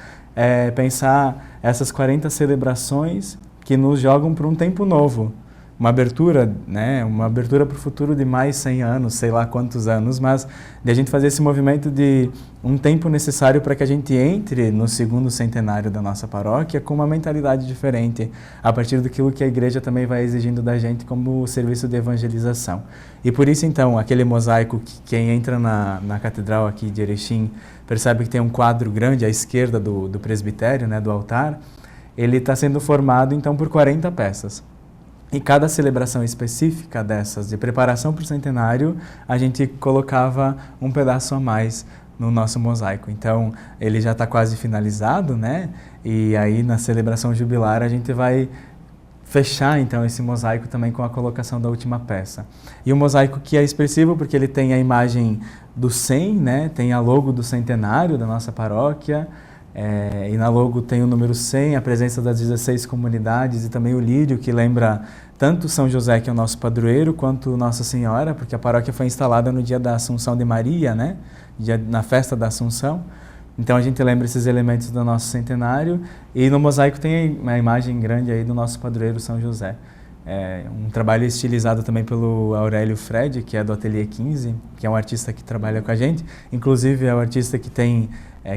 pensar essas 40 celebrações que nos jogam para um tempo novo. Uma abertura, né, uma abertura para o futuro de mais 100 anos, sei lá quantos anos, mas de a gente fazer esse movimento de um tempo necessário para que a gente entre no segundo centenário da nossa paróquia com uma mentalidade diferente, a partir daquilo que a igreja também vai exigindo da gente como serviço de evangelização. E por isso, então, aquele mosaico que quem entra na catedral aqui de Erechim percebe que tem um quadro grande à esquerda do presbitério, né, do altar, ele está sendo formado, então, por 40 peças. E cada celebração específica dessas, de preparação para o centenário, a gente colocava um pedaço a mais no nosso mosaico. Então, ele já está quase finalizado, né? E aí, na celebração jubilar, a gente vai fechar, então, esse mosaico também com a colocação da última peça. E o mosaico que é expressivo porque ele tem a imagem do 100, né? Tem a logo do centenário da nossa paróquia, e na logo tem o número 100, a presença das 16 comunidades e também o lírio, que lembra tanto São José, que é o nosso padroeiro, quanto Nossa Senhora, porque a paróquia foi instalada no dia da Assunção de Maria, né? Na festa da Assunção. Então a gente lembra esses elementos do nosso centenário, e no mosaico tem a imagem grande aí do nosso padroeiro São José. Um trabalho estilizado também pelo Aurélio Fred, que é do Ateliê 15, que é um artista que trabalha com a gente. Inclusive é o artista que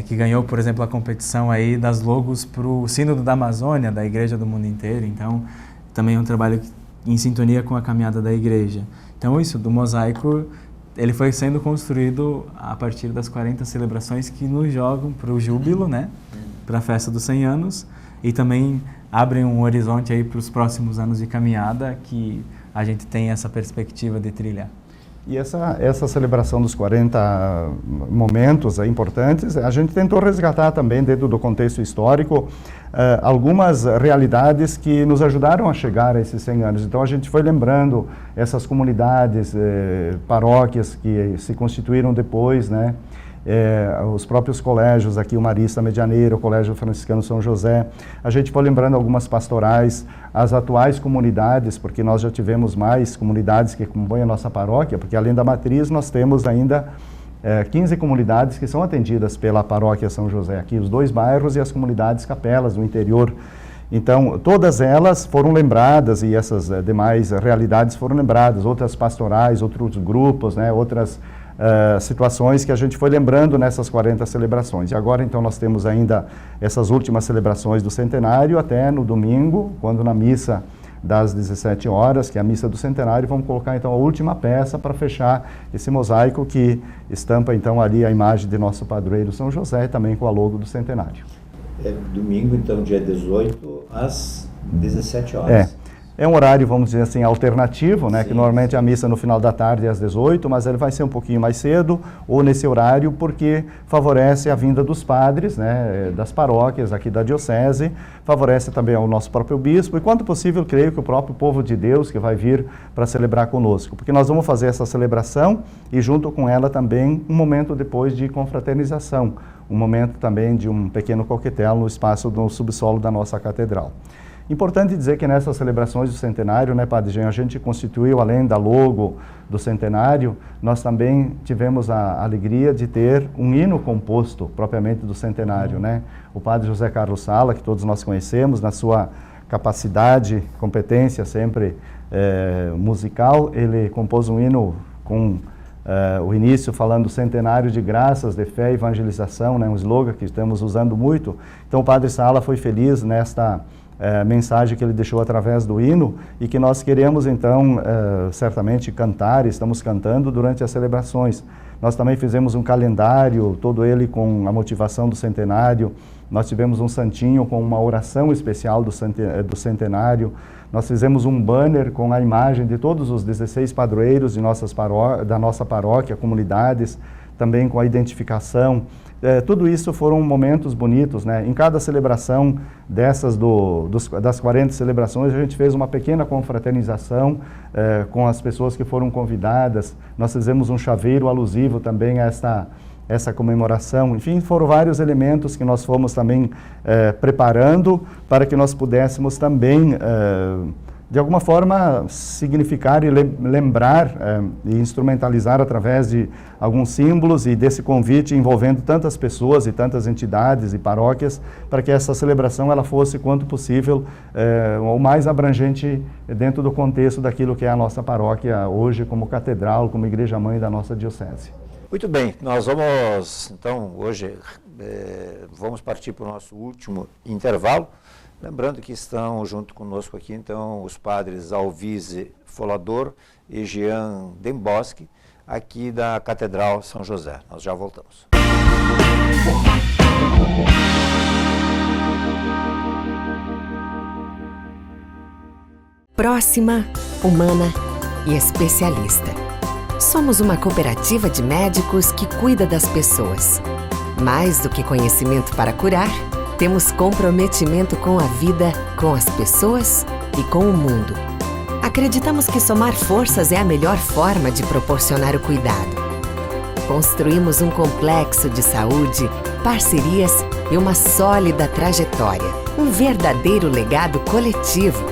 que ganhou, por exemplo, a competição aí das logos para o Sínodo da Amazônia, da Igreja do Mundo Inteiro. Então, também é um trabalho em sintonia com a caminhada da Igreja. Então, isso, do mosaico, ele foi sendo construído a partir das 40 celebrações que nos jogam para o júbilo, né? Para a festa dos 100 anos, e também abrem um horizonte aí para os próximos anos de caminhada, que a gente tem essa perspectiva de trilhar. E essa celebração dos 40 momentos importantes, a gente tentou resgatar também, dentro do contexto histórico, algumas realidades que nos ajudaram a chegar a esses 100 anos. Então a gente foi lembrando essas comunidades, paróquias que se constituíram depois, né? Os próprios colégios, aqui o Marista Medianeira, o Colégio Franciscano São José. A gente foi lembrando algumas pastorais, as atuais comunidades, porque nós já tivemos mais comunidades que compõem a nossa paróquia, porque além da matriz nós temos ainda 15 comunidades que são atendidas pela Paróquia São José, aqui os 2 bairros e as comunidades capelas do interior. Então, todas elas foram lembradas e essas demais realidades foram lembradas, outras pastorais, outros grupos, né, outras situações que a gente foi lembrando nessas 40 celebrações. E agora, então, nós temos ainda essas últimas celebrações do centenário até no domingo, quando na missa das 17 horas, que é a missa do centenário, vamos colocar então a última peça para fechar esse mosaico que estampa então ali a imagem de nosso padroeiro São José, também com a logo do centenário. É domingo, então, dia 18, às 17 horas. É um horário, vamos dizer assim, alternativo, né? Sim, que normalmente a missa no final da tarde é às 18, mas ele vai ser um pouquinho mais cedo, ou nesse horário, porque favorece a vinda dos padres, né? Das paróquias aqui da diocese, favorece também ao nosso próprio bispo, e quanto possível, creio que o próprio povo de Deus que vai vir para celebrar conosco, porque nós vamos fazer essa celebração e junto com ela também um momento depois de confraternização, um momento também de um pequeno coquetel no espaço do subsolo da nossa catedral. Importante dizer que nessas celebrações do centenário, né, Padre Jean, a gente constituiu, além da logo do centenário, nós também tivemos a alegria de ter um hino composto, propriamente do centenário, né? O Padre José Carlos Sala, que todos nós conhecemos, na sua capacidade, competência sempre musical, ele compôs um hino com o início falando centenário de graças, de fé e evangelização, né, um slogan que estamos usando muito. Então o Padre Sala foi feliz nesta mensagem que ele deixou através do hino e que nós queremos então certamente cantar, estamos cantando durante as celebrações. Nós também fizemos um calendário, todo ele com a motivação do centenário. Nós tivemos um santinho com uma oração especial do centenário. Nós fizemos um banner com a imagem de todos os 16 padroeiros de da nossa paróquia, comunidades, também com a identificação. Tudo isso foram momentos bonitos, né? Em cada celebração das 40 celebrações, a gente fez uma pequena confraternização com as pessoas que foram convidadas. Nós fizemos um chaveiro alusivo também a essa comemoração. Enfim, foram vários elementos que nós fomos também preparando para que nós pudéssemos também de alguma forma significar e lembrar e instrumentalizar através de alguns símbolos e desse convite envolvendo tantas pessoas e tantas entidades e paróquias para que essa celebração ela fosse quanto possível o mais abrangente dentro do contexto daquilo que é a nossa paróquia hoje como catedral, como igreja-mãe da nossa diocese. Muito bem, nós vamos então hoje vamos partir para o nosso último intervalo. Lembrando que estão junto conosco aqui, então, os padres Alvise Folador e Jean Demboschi, aqui da Catedral São José. Nós já voltamos. Próxima, humana e especialista. Somos uma cooperativa de médicos que cuida das pessoas. Mais do que conhecimento para curar, temos comprometimento com a vida, com as pessoas e com o mundo. Acreditamos que somar forças é a melhor forma de proporcionar o cuidado. Construímos um complexo de saúde, parcerias e uma sólida trajetória. Um verdadeiro legado coletivo,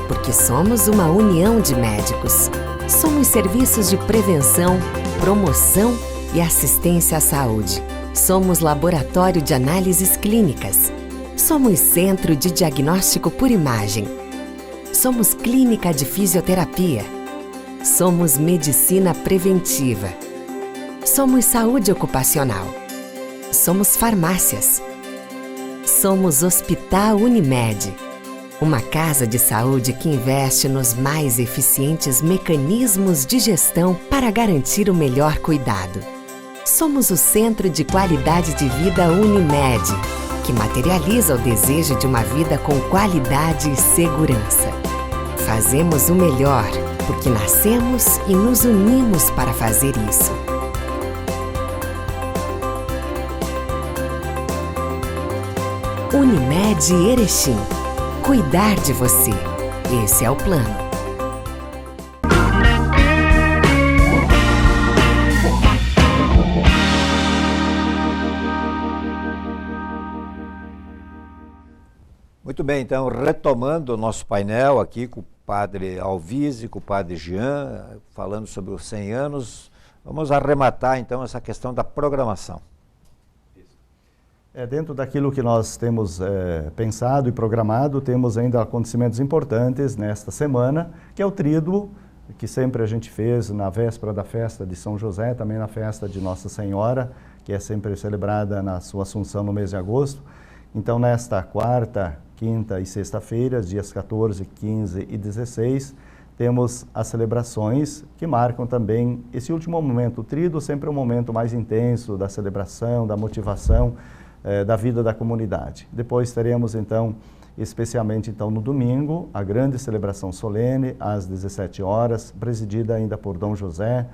porque somos uma união de médicos. Somos serviços de prevenção, promoção e assistência à saúde. Somos laboratório de análises clínicas. Somos centro de diagnóstico por imagem. Somos clínica de fisioterapia. Somos medicina preventiva. Somos saúde ocupacional. Somos farmácias. Somos Hospital Unimed, uma casa de saúde que investe nos mais eficientes mecanismos de gestão para garantir o melhor cuidado. Somos o Centro de Qualidade de Vida Unimed, que materializa o desejo de uma vida com qualidade e segurança. Fazemos o melhor, porque nascemos e nos unimos para fazer isso. Unimed Erechim. Cuidar de você. Esse é o plano. Muito bem, então, retomando o nosso painel aqui com o padre Alvise, com o padre Jean, falando sobre os 100 anos Vamos arrematar, então, essa questão da programação. Dentro daquilo que nós temos pensado e programado, temos ainda acontecimentos importantes nesta semana, que é o tríduo, que sempre a gente fez na véspera da festa de São José, também na festa de Nossa Senhora, que é sempre celebrada na sua Assunção no mês de agosto. Então, nesta quarta, quinta e sexta-feira, dias 14, 15 e 16, temos as celebrações que marcam também esse último momento. O tríduo sempre é um momento mais intenso da celebração, da motivação, da vida da comunidade. Depois teremos, então, especialmente então, no domingo, a grande celebração solene, às 17 horas, presidida ainda por Dom José,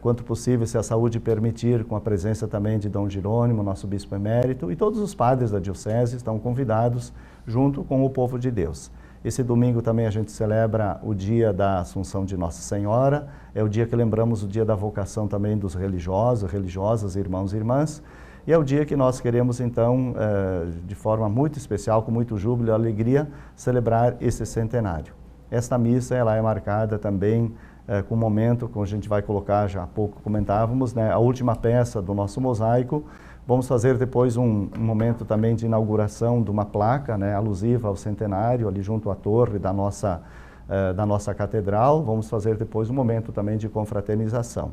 quanto possível, se a saúde permitir, com a presença também de Dom Jerônimo, nosso bispo emérito, e todos os padres da diocese estão convidados junto com o povo de Deus. Esse domingo também a gente celebra o dia da Assunção de Nossa Senhora, é o dia que lembramos o dia da vocação também dos religiosos, religiosas, irmãos e irmãs, e é o dia que nós queremos, então, de forma muito especial, com muito júbilo e alegria, celebrar esse centenário. Esta missa ela é marcada também com um momento, como a gente vai colocar, já há pouco comentávamos, né, a última peça do nosso mosaico. Vamos fazer depois um momento também de inauguração de uma placa, né, alusiva ao centenário, ali junto à torre da nossa catedral. Vamos fazer depois um momento também de confraternização.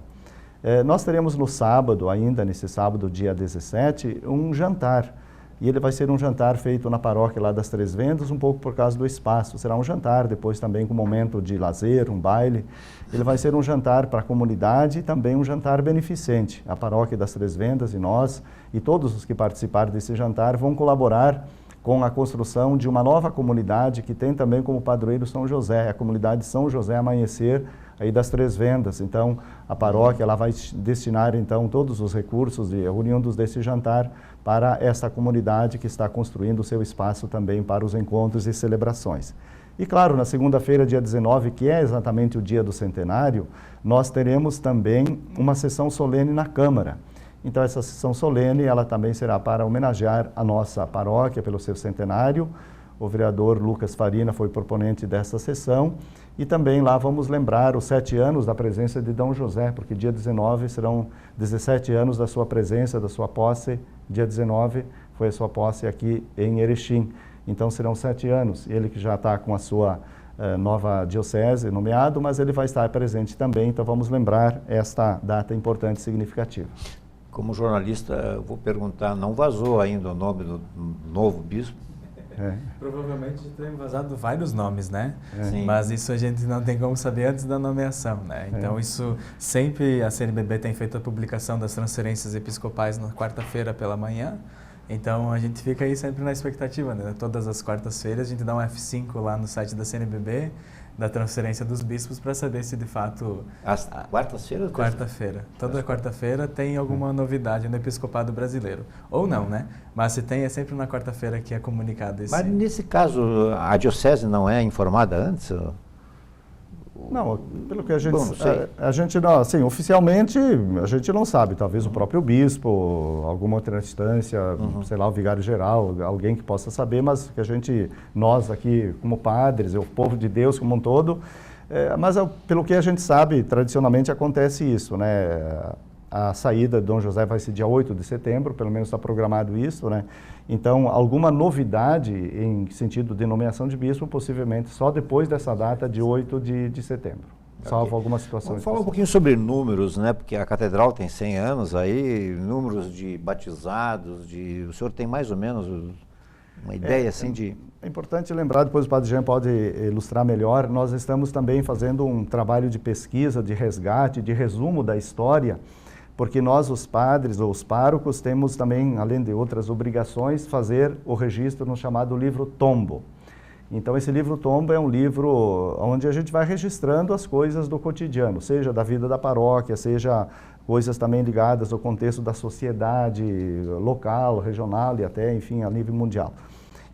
Nós teremos no sábado, ainda nesse sábado, dia 17, um jantar. E ele vai ser um jantar feito na paróquia lá das Três Vendas, um pouco por causa do espaço. Será um jantar, depois também com um momento de lazer, um baile. Ele vai ser um jantar para a comunidade e também um jantar beneficente. A paróquia das Três Vendas e nós, e todos os que participarem desse jantar, vão colaborar com a construção de uma nova comunidade que tem também como padroeiro São José, a comunidade São José Amanhecer, aí das Três Vendas. Então, a paróquia ela vai destinar então todos os recursos oriundos desse jantar para essa comunidade que está construindo o seu espaço também para os encontros e celebrações. E claro, na segunda-feira, dia 19, que é exatamente o dia do centenário, nós teremos também uma sessão solene na Câmara. Então, essa sessão solene, ela também será para homenagear a nossa paróquia pelo seu centenário. O vereador Lucas Farina foi proponente dessa sessão. E também lá vamos lembrar os 7 anos da presença de Dom José, porque dia 19 serão 17 anos da sua presença, da sua posse. Dia 19 foi a sua posse aqui em Erechim. Então, serão 7 anos. Ele que já está com a sua nova diocese nomeado, mas ele vai estar presente também. Então, vamos lembrar esta data importante e significativa. Como jornalista, eu vou perguntar, não vazou ainda o nome do novo bispo? Provavelmente tem vazado vários nomes, né? Sim. Mas isso a gente não tem como saber antes da nomeação, né? Então isso sempre a CNBB tem feito a publicação das transferências episcopais na quarta-feira pela manhã. Então a gente fica aí sempre na expectativa, né? Todas as quartas-feiras a gente dá um F5 lá no site da CNBB, da transferência dos bispos, para saber se de fato... As quartas-feiras? Quarta-feira. Toda quarta-feira tem alguma novidade no episcopado brasileiro. Ou não, né? Mas se tem, é sempre na quarta-feira que é comunicado esse... Mas nesse caso, a diocese não é informada antes? Não, pelo que a gente... Bom, não sei. A gente não, assim, oficialmente a gente não sabe, talvez o próprio bispo, alguma outra instância, sei lá, o vigário-geral, alguém que possa saber, mas que a gente, nós aqui como padres, o povo de Deus como um todo, mas pelo que a gente sabe, tradicionalmente acontece isso, né? A saída de Dom José vai ser dia 8 de setembro, pelo menos está programado isso, né? Então, alguma novidade em sentido de nomeação de bispo, possivelmente só depois dessa data de 8 de setembro, salvo algumas situações. Vamos falar um pouquinho sobre números, né? Porque a catedral tem 100 anos aí, números de batizados, o senhor tem mais ou menos uma ideia assim de... É importante lembrar, depois o Padre Jean pode ilustrar melhor, nós estamos também fazendo um trabalho de pesquisa, de resgate, de resumo da história, porque nós, os padres ou os párocos, temos também, além de outras obrigações, fazer o registro no chamado livro tombo. Então, esse livro tombo é um livro onde a gente vai registrando as coisas do cotidiano, seja da vida da paróquia, seja coisas também ligadas ao contexto da sociedade local, regional e até, enfim, a nível mundial.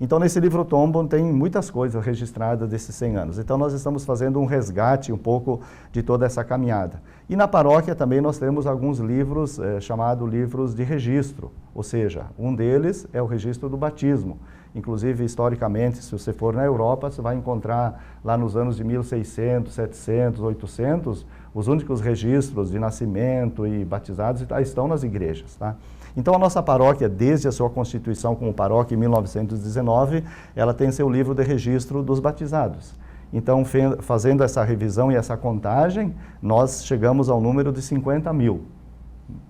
Então, nesse livro tombo tem muitas coisas registradas desses 100 anos. Então, nós estamos fazendo um resgate um pouco de toda essa caminhada. E na paróquia também nós temos alguns livros chamados livros de registro, ou seja, um deles é o registro do batismo. Inclusive, historicamente, se você for na Europa, você vai encontrar lá nos anos de 1600, 700, 800, os únicos registros de nascimento e batizados estão nas igrejas, tá? Então a nossa paróquia, desde a sua constituição como paróquia em 1919, ela tem seu livro de registro dos batizados. Então, fazendo essa revisão e essa contagem, nós chegamos ao número de 50 mil.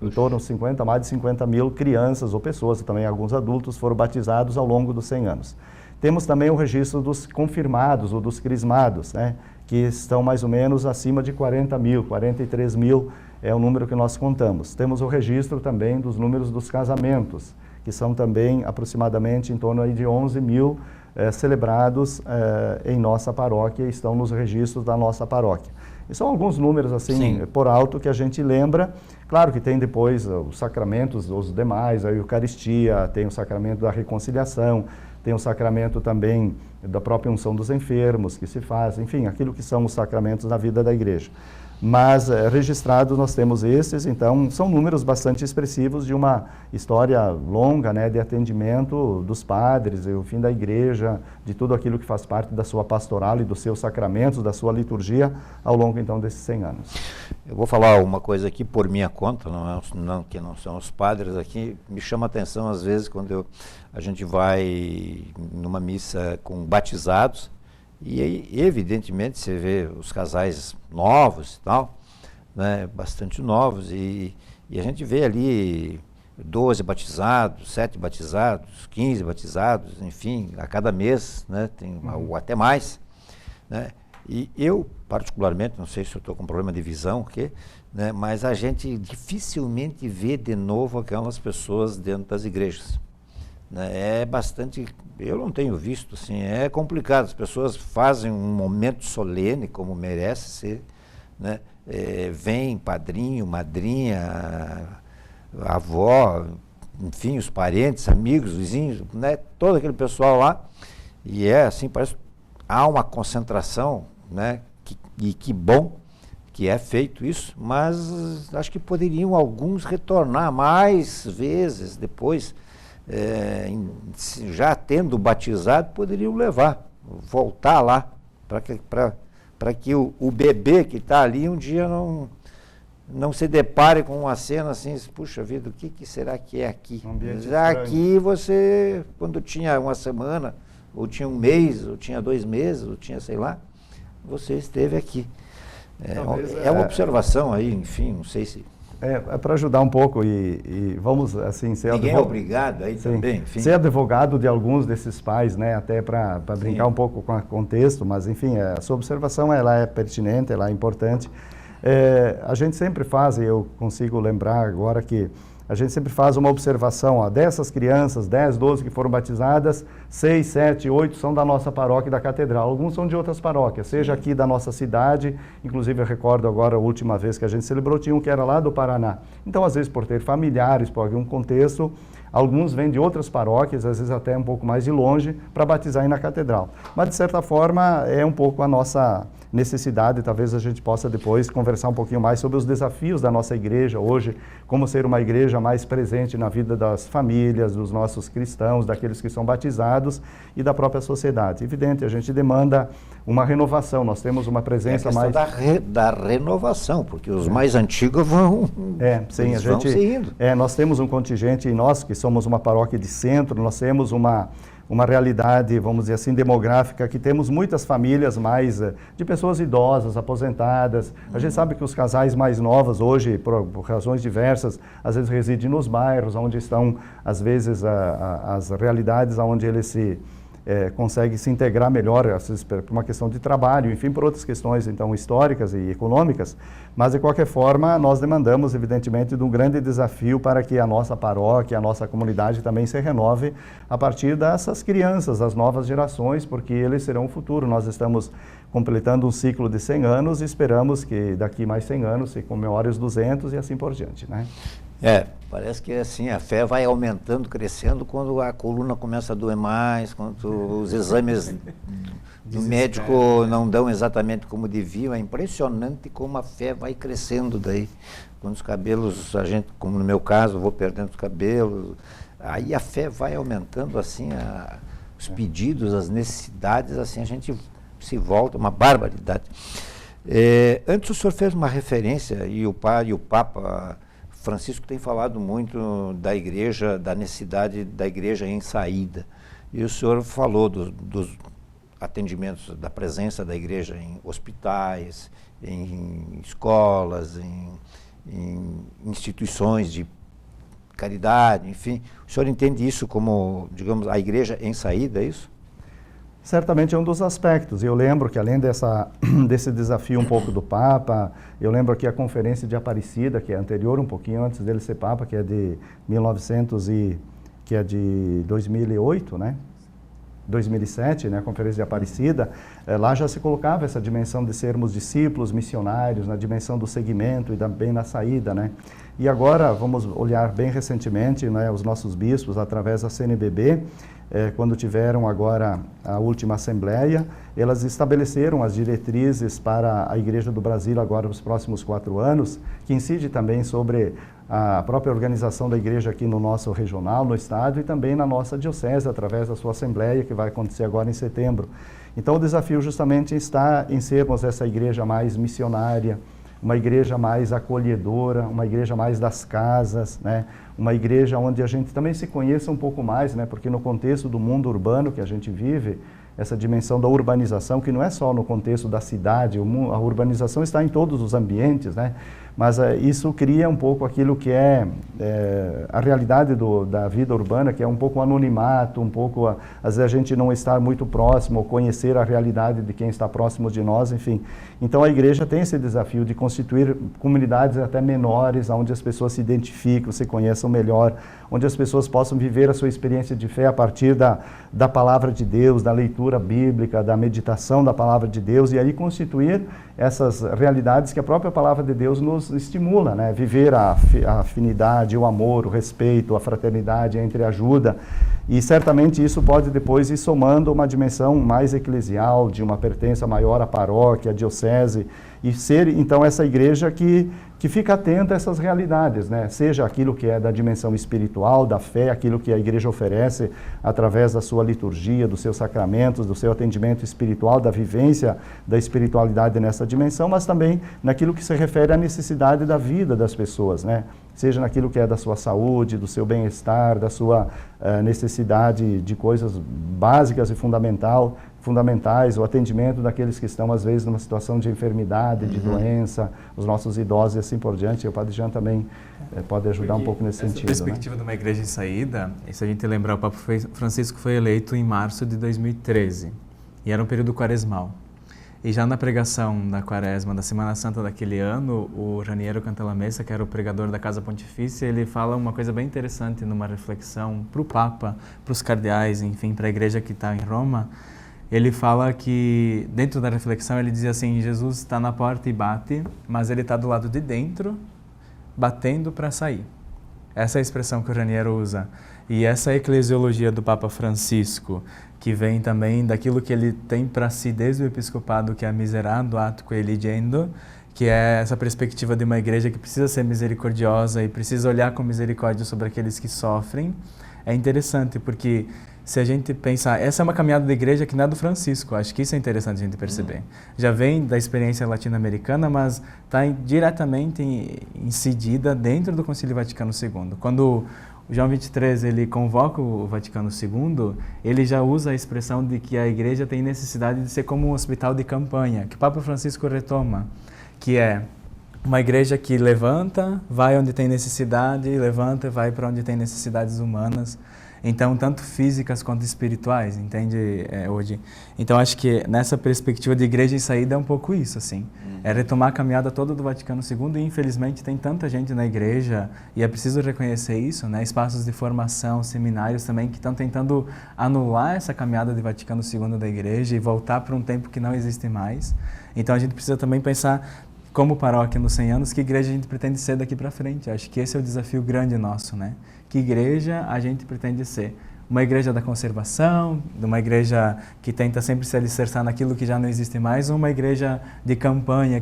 Em torno de mais de 50 mil crianças ou pessoas, também alguns adultos, foram batizados ao longo dos 100 anos. Temos também o registro dos confirmados ou dos crismados, né, que estão mais ou menos acima de 40 mil, 43 mil é o número que nós contamos. Temos o registro também dos números dos casamentos, que são também aproximadamente em torno aí de 11 mil celebrados em nossa paróquia, estão nos registros da nossa paróquia. E são alguns números assim, sim, por alto que a gente lembra. Claro que tem depois os sacramentos, os demais, a Eucaristia, tem o sacramento da reconciliação, tem o sacramento também da própria unção dos enfermos que se faz, enfim, aquilo que são os sacramentos na vida da igreja. Mas registrados nós temos esses, então são números bastante expressivos de uma história longa, né, de atendimento dos padres, o fim da igreja, de tudo aquilo que faz parte da sua pastoral e dos seus sacramentos, da sua liturgia, ao longo então desses 100 anos. Eu vou falar uma coisa aqui por minha conta, que não são os padres aqui, me chama a atenção às vezes quando a gente vai numa missa com batizados, e aí, evidentemente, você vê os casais novos e tal, né, bastante novos, e a gente vê ali 12 batizados, 7 batizados, 15 batizados, enfim, a cada mês, né, tem ou até mais, né, e eu, particularmente, não sei se eu estou com problema de visão, o quê, né, mas a gente dificilmente vê de novo aquelas pessoas dentro das igrejas. É bastante, eu não tenho visto, assim, é complicado, as pessoas fazem um momento solene como merece ser, né? Vem padrinho, madrinha, avó, enfim, os parentes, amigos, vizinhos, né? Todo aquele pessoal lá, e assim, parece, há uma concentração, né? E que bom que é feito isso, mas acho que poderiam alguns retornar mais vezes depois, já tendo batizado, poderiam voltar lá, para que o bebê que está ali um dia não se depare com uma cena assim, puxa vida, o que será que é aqui? Já aqui você, quando tinha uma semana, ou tinha um mês, ou tinha 2 meses, ou tinha sei lá, você esteve aqui. É uma observação aí, enfim, não sei se... É para ajudar um pouco e vamos assim ser ninguém é obrigado aí, sim, também, enfim. Ser advogado de alguns desses pais, né, até para brincar um pouco com o contexto, mas enfim, a sua observação ela é pertinente, ela é importante. A gente sempre faz, e eu consigo lembrar agora que a gente sempre faz uma observação, dessas crianças, 10, 12 que foram batizadas, 6, 7, 8 são da nossa paróquia e da catedral. Alguns são de outras paróquias, seja aqui da nossa cidade, inclusive eu recordo agora a última vez que a gente celebrou, tinha um que era lá do Paraná. Então, às vezes, por ter familiares, por algum contexto, alguns vêm de outras paróquias, às vezes até um pouco mais de longe, para batizar aí na catedral. Mas, de certa forma, é um pouco a nossa necessidade, talvez a gente possa depois conversar um pouquinho mais sobre os desafios da nossa igreja hoje, como ser uma igreja mais presente na vida das famílias, dos nossos cristãos, daqueles que são batizados e da própria sociedade. Evidente, a gente demanda uma renovação, nós temos uma presença mais... da renovação, porque os mais antigos vão se indo. Nós temos um contingente, e nós que somos uma paróquia de centro, nós temos uma realidade, vamos dizer assim, demográfica, que temos muitas famílias mais de pessoas idosas, aposentadas. A gente sabe que os casais mais novos hoje, por razões diversas, às vezes residem nos bairros, onde estão, às vezes, as realidades onde eles conseguem se integrar melhor, às vezes por uma questão de trabalho, enfim, por outras questões, então, históricas e econômicas. Mas, de qualquer forma, nós demandamos, evidentemente, de um grande desafio para que a nossa paróquia, a nossa comunidade também se renove a partir dessas crianças, das novas gerações, porque eles serão o futuro. Nós estamos completando um ciclo de 100 anos e esperamos que daqui mais 100 anos se comemore os 200 e assim por diante, né? Parece que assim, a fé vai aumentando, crescendo quando a coluna começa a doer mais, quando os exames do médico não dão exatamente como deviam. É impressionante como a fé vai crescendo daí. Quando os cabelos, a gente, como no meu caso, vou perdendo os cabelos, aí a fé vai aumentando assim, os pedidos, as necessidades, assim, a gente se volta, uma barbaridade. Antes o senhor fez uma referência, e o Papa Francisco tem falado muito da igreja, da necessidade da igreja em saída. E o senhor falou dos atendimentos, da presença da igreja em hospitais, em escolas, em instituições de caridade, enfim. O senhor entende isso como, digamos, a igreja em saída, é isso? Certamente é um dos aspectos. Eu lembro que, além desse desafio um pouco do Papa, eu lembro que a Conferência de Aparecida, que é anterior, um pouquinho antes dele ser Papa, que é de 2008, né? 2007, né, a Conferência de Aparecida, lá já se colocava essa dimensão de sermos discípulos, missionários, na dimensão do segmento e também na saída, né? E agora, vamos olhar bem recentemente, né, os nossos bispos, através da CNBB, quando tiveram agora a última Assembleia, elas estabeleceram as diretrizes para a Igreja do Brasil agora nos próximos 4 anos, que incide também sobre a própria organização da igreja aqui no nosso regional, no estado e também na nossa diocese, através da sua Assembleia, que vai acontecer agora em setembro. Então o desafio justamente está em sermos essa igreja mais missionária, uma igreja mais acolhedora, uma igreja mais das casas, né? Uma igreja onde a gente também se conheça um pouco mais, né? Porque no contexto do mundo urbano que a gente vive, essa dimensão da urbanização, que não é só no contexto da cidade, a urbanização está em todos os ambientes, né? Mas isso cria um pouco aquilo que é a realidade da vida urbana, que é um pouco anonimato, um pouco, às vezes a gente não estar muito próximo, ou conhecer a realidade de quem está próximo de nós, enfim. Então a igreja tem esse desafio de constituir comunidades até menores, onde as pessoas se identificam, se conheçam melhor, onde as pessoas possam viver a sua experiência de fé a partir da palavra de Deus, da leitura bíblica, da meditação da palavra de Deus, e aí constituir essas realidades que a própria palavra de Deus nos estimula, né? Viver a afinidade, o amor, o respeito, a fraternidade, a entreajuda, e certamente isso pode depois ir somando uma dimensão mais eclesial, de uma pertença maior à paróquia, à diocese, e ser então essa igreja que fica atenta a essas realidades, né? Seja aquilo que é da dimensão espiritual, da fé, aquilo que a igreja oferece através da sua liturgia, dos seus sacramentos, do seu atendimento espiritual, da vivência da espiritualidade nessa dimensão, mas também naquilo que se refere à necessidade da vida das pessoas, né? Seja naquilo que é da sua saúde, do seu bem-estar, da sua necessidade de coisas básicas e fundamentais, o atendimento daqueles que estão, às vezes, numa situação de enfermidade, de doença, os nossos idosos e assim por diante. E o Padre Jean também pode ajudar um pouco nesse sentido. Essa perspectiva, né, de uma igreja em saída, se a gente lembrar, o Papa Francisco foi eleito em março de 2013, e era um período quaresmal. E já na pregação da Quaresma, da Semana Santa daquele ano, o Raniero Cantalamessa, que era o pregador da Casa Pontifícia, ele fala uma coisa bem interessante numa reflexão para o Papa, para os cardeais, enfim, para a igreja que está em Roma. Ele fala que, dentro da reflexão, ele diz assim, Jesus está na porta e bate, mas ele está do lado de dentro, batendo para sair. Essa é a expressão que o Raniero usa. E essa eclesiologia do Papa Francisco, que vem também daquilo que ele tem para si desde o episcopado, que é a miserando atque eligendo, que é essa perspectiva de uma igreja que precisa ser misericordiosa e precisa olhar com misericórdia sobre aqueles que sofrem, é interessante, porque se a gente pensar, essa é uma caminhada da igreja que não é do Francisco, acho que isso é interessante a gente perceber. Já vem da experiência latino-americana, mas está diretamente incidida dentro do Concílio Vaticano II. Quando o João XXIII ele convoca o Vaticano II, ele já usa a expressão de que a igreja tem necessidade de ser como um hospital de campanha, que o Papa Francisco retoma, que é uma igreja que levanta, vai onde tem necessidade, levanta e vai para onde tem necessidades humanas. Então, tanto físicas quanto espirituais, entende, hoje? Então, acho que nessa perspectiva de igreja em saída é um pouco isso, assim. É retomar a caminhada toda do Vaticano II e, infelizmente, tem tanta gente na igreja, e é preciso reconhecer isso, né? Espaços de formação, seminários também, que estão tentando anular essa caminhada de Vaticano II da igreja e voltar para um tempo que não existe mais. Então, a gente precisa também pensar, como paróquia nos 100 anos, que igreja a gente pretende ser daqui para frente. Acho que esse é o desafio grande nosso, né? Que igreja a gente pretende ser? Uma igreja da conservação, uma igreja que tenta sempre se alicerçar naquilo que já não existe mais, ou uma igreja de campanha,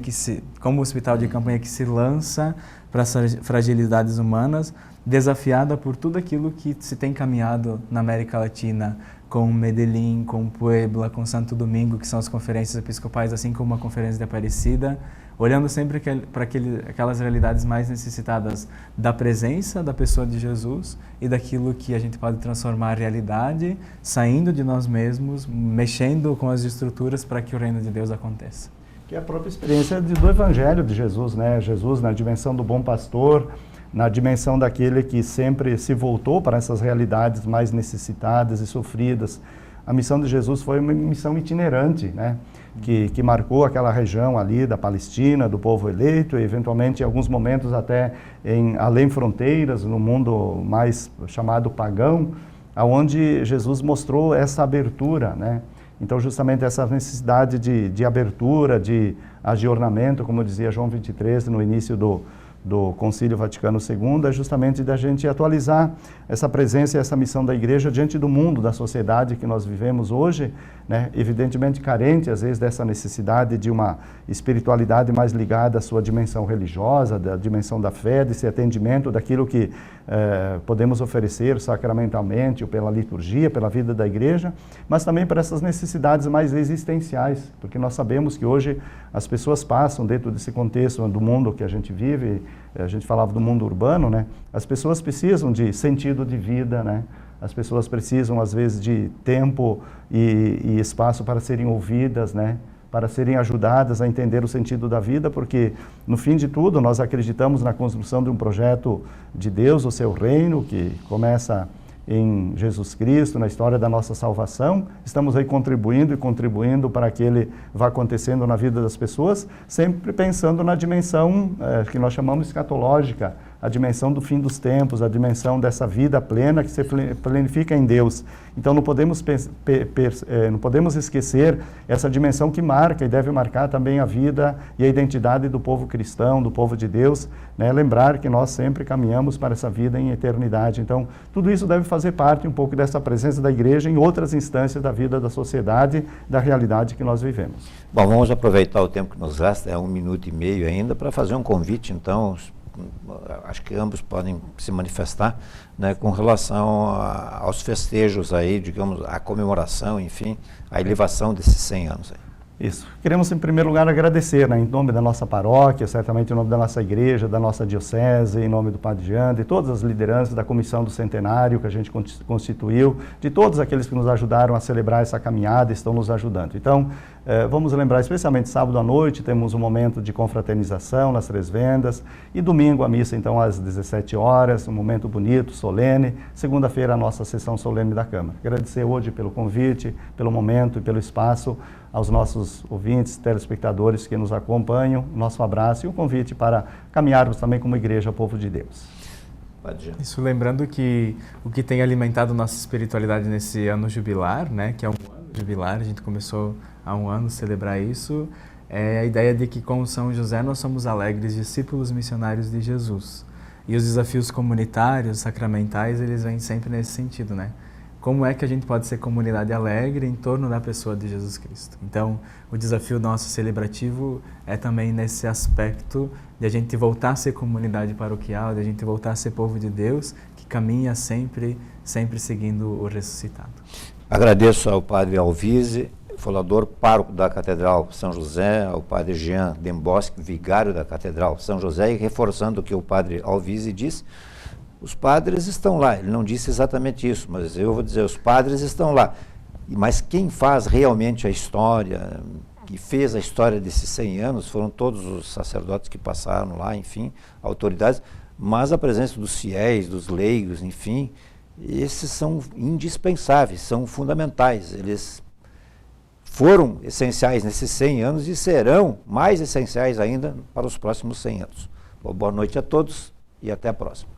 como o hospital de campanha que se lança para as fragilidades humanas, desafiada por tudo aquilo que se tem caminhado na América Latina com Medellín, com Puebla, com Santo Domingo, que são as conferências episcopais, assim como a Conferência de Aparecida, olhando sempre para aquelas realidades mais necessitadas da presença da pessoa de Jesus e daquilo que a gente pode transformar a realidade, saindo de nós mesmos, mexendo com as estruturas para que o reino de Deus aconteça. Que é a própria experiência do Evangelho de Jesus, né? Jesus na dimensão do bom pastor, na dimensão daquele que sempre se voltou para essas realidades mais necessitadas e sofridas. A missão de Jesus foi uma missão itinerante, né? Que marcou aquela região ali da Palestina, do povo eleito, e eventualmente em alguns momentos até além fronteiras, no mundo mais chamado pagão, aonde Jesus mostrou essa abertura, né? Então justamente essa necessidade de abertura, de agiornamento, como dizia João 23 no início do Concílio Vaticano II, é justamente da gente atualizar essa presença e essa missão da Igreja diante do mundo, da sociedade que nós vivemos hoje, né? Evidentemente carente, às vezes, dessa necessidade de uma espiritualidade mais ligada à sua dimensão religiosa, da dimensão da fé, desse atendimento daquilo que podemos oferecer sacramentalmente, ou pela liturgia, pela vida da Igreja, mas também para essas necessidades mais existenciais, porque nós sabemos que hoje as pessoas passam dentro desse contexto do mundo que a gente vive, a gente falava do mundo urbano, né? As pessoas precisam de sentido de vida, né? As pessoas precisam, às vezes, de tempo e espaço para serem ouvidas, né? Para serem ajudadas a entender o sentido da vida, porque, no fim de tudo, nós acreditamos na construção de um projeto de Deus, o seu reino, que começa em Jesus Cristo, na história da nossa salvação. Estamos aí contribuindo para que ele vá acontecendo na vida das pessoas, sempre pensando na dimensão que nós chamamos escatológica, a dimensão do fim dos tempos, a dimensão dessa vida plena que se planifica em Deus. Então não podemos esquecer essa dimensão que marca e deve marcar também a vida e a identidade do povo cristão, do povo de Deus, né? Lembrar que nós sempre caminhamos para essa vida em eternidade. Então tudo isso deve fazer parte um pouco dessa presença da Igreja em outras instâncias da vida da sociedade, da realidade que nós vivemos. Bom, vamos aproveitar o tempo que nos resta, é 1 minuto e meio ainda, para fazer um convite, então. Acho que ambos podem se manifestar, né, com relação aos festejos aí, digamos, a comemoração, enfim, a elevação desses 100 anos aí. Isso. Queremos, em primeiro lugar, agradecer, né, em nome da nossa paróquia, certamente em nome da nossa igreja, da nossa diocese, em nome do Padre Jean, de todas as lideranças da Comissão do Centenário que a gente constituiu, de todos aqueles que nos ajudaram a celebrar essa caminhada e estão nos ajudando. Então, vamos lembrar, especialmente sábado à noite, temos um momento de confraternização nas Três Vendas, e domingo a missa, então, às 17 horas, um momento bonito, solene. Segunda-feira, a nossa sessão solene da Câmara. Agradecer hoje pelo convite, pelo momento e pelo espaço, aos nossos ouvintes, telespectadores que nos acompanham, nosso abraço e o convite para caminharmos também como igreja, povo de Deus. Isso, lembrando que o que tem alimentado nossa espiritualidade nesse ano jubilar, né, que é um ano jubilar, a gente começou há um ano a celebrar isso, é a ideia de que com São José nós somos alegres discípulos missionários de Jesus. E os desafios comunitários, sacramentais, eles vêm sempre nesse sentido, né? Como é que a gente pode ser comunidade alegre em torno da pessoa de Jesus Cristo? Então, o desafio nosso celebrativo é também nesse aspecto de a gente voltar a ser comunidade paroquial, de a gente voltar a ser povo de Deus, que caminha sempre seguindo o ressuscitado. Agradeço ao Padre Alvise, fundador pároco da Catedral São José, ao Padre Jean Dembosque, vigário da Catedral São José, e reforçando o que o Padre Alvise disse, os padres estão lá. Ele não disse exatamente isso, mas eu vou dizer, os padres estão lá. Mas quem faz realmente a história, que fez a história desses 100 anos, foram todos os sacerdotes que passaram lá, enfim, autoridades, mas a presença dos fiéis, dos leigos, enfim, esses são indispensáveis, são fundamentais. Eles foram essenciais nesses 100 anos e serão mais essenciais ainda para os próximos 100 anos. Boa noite a todos e até a próxima.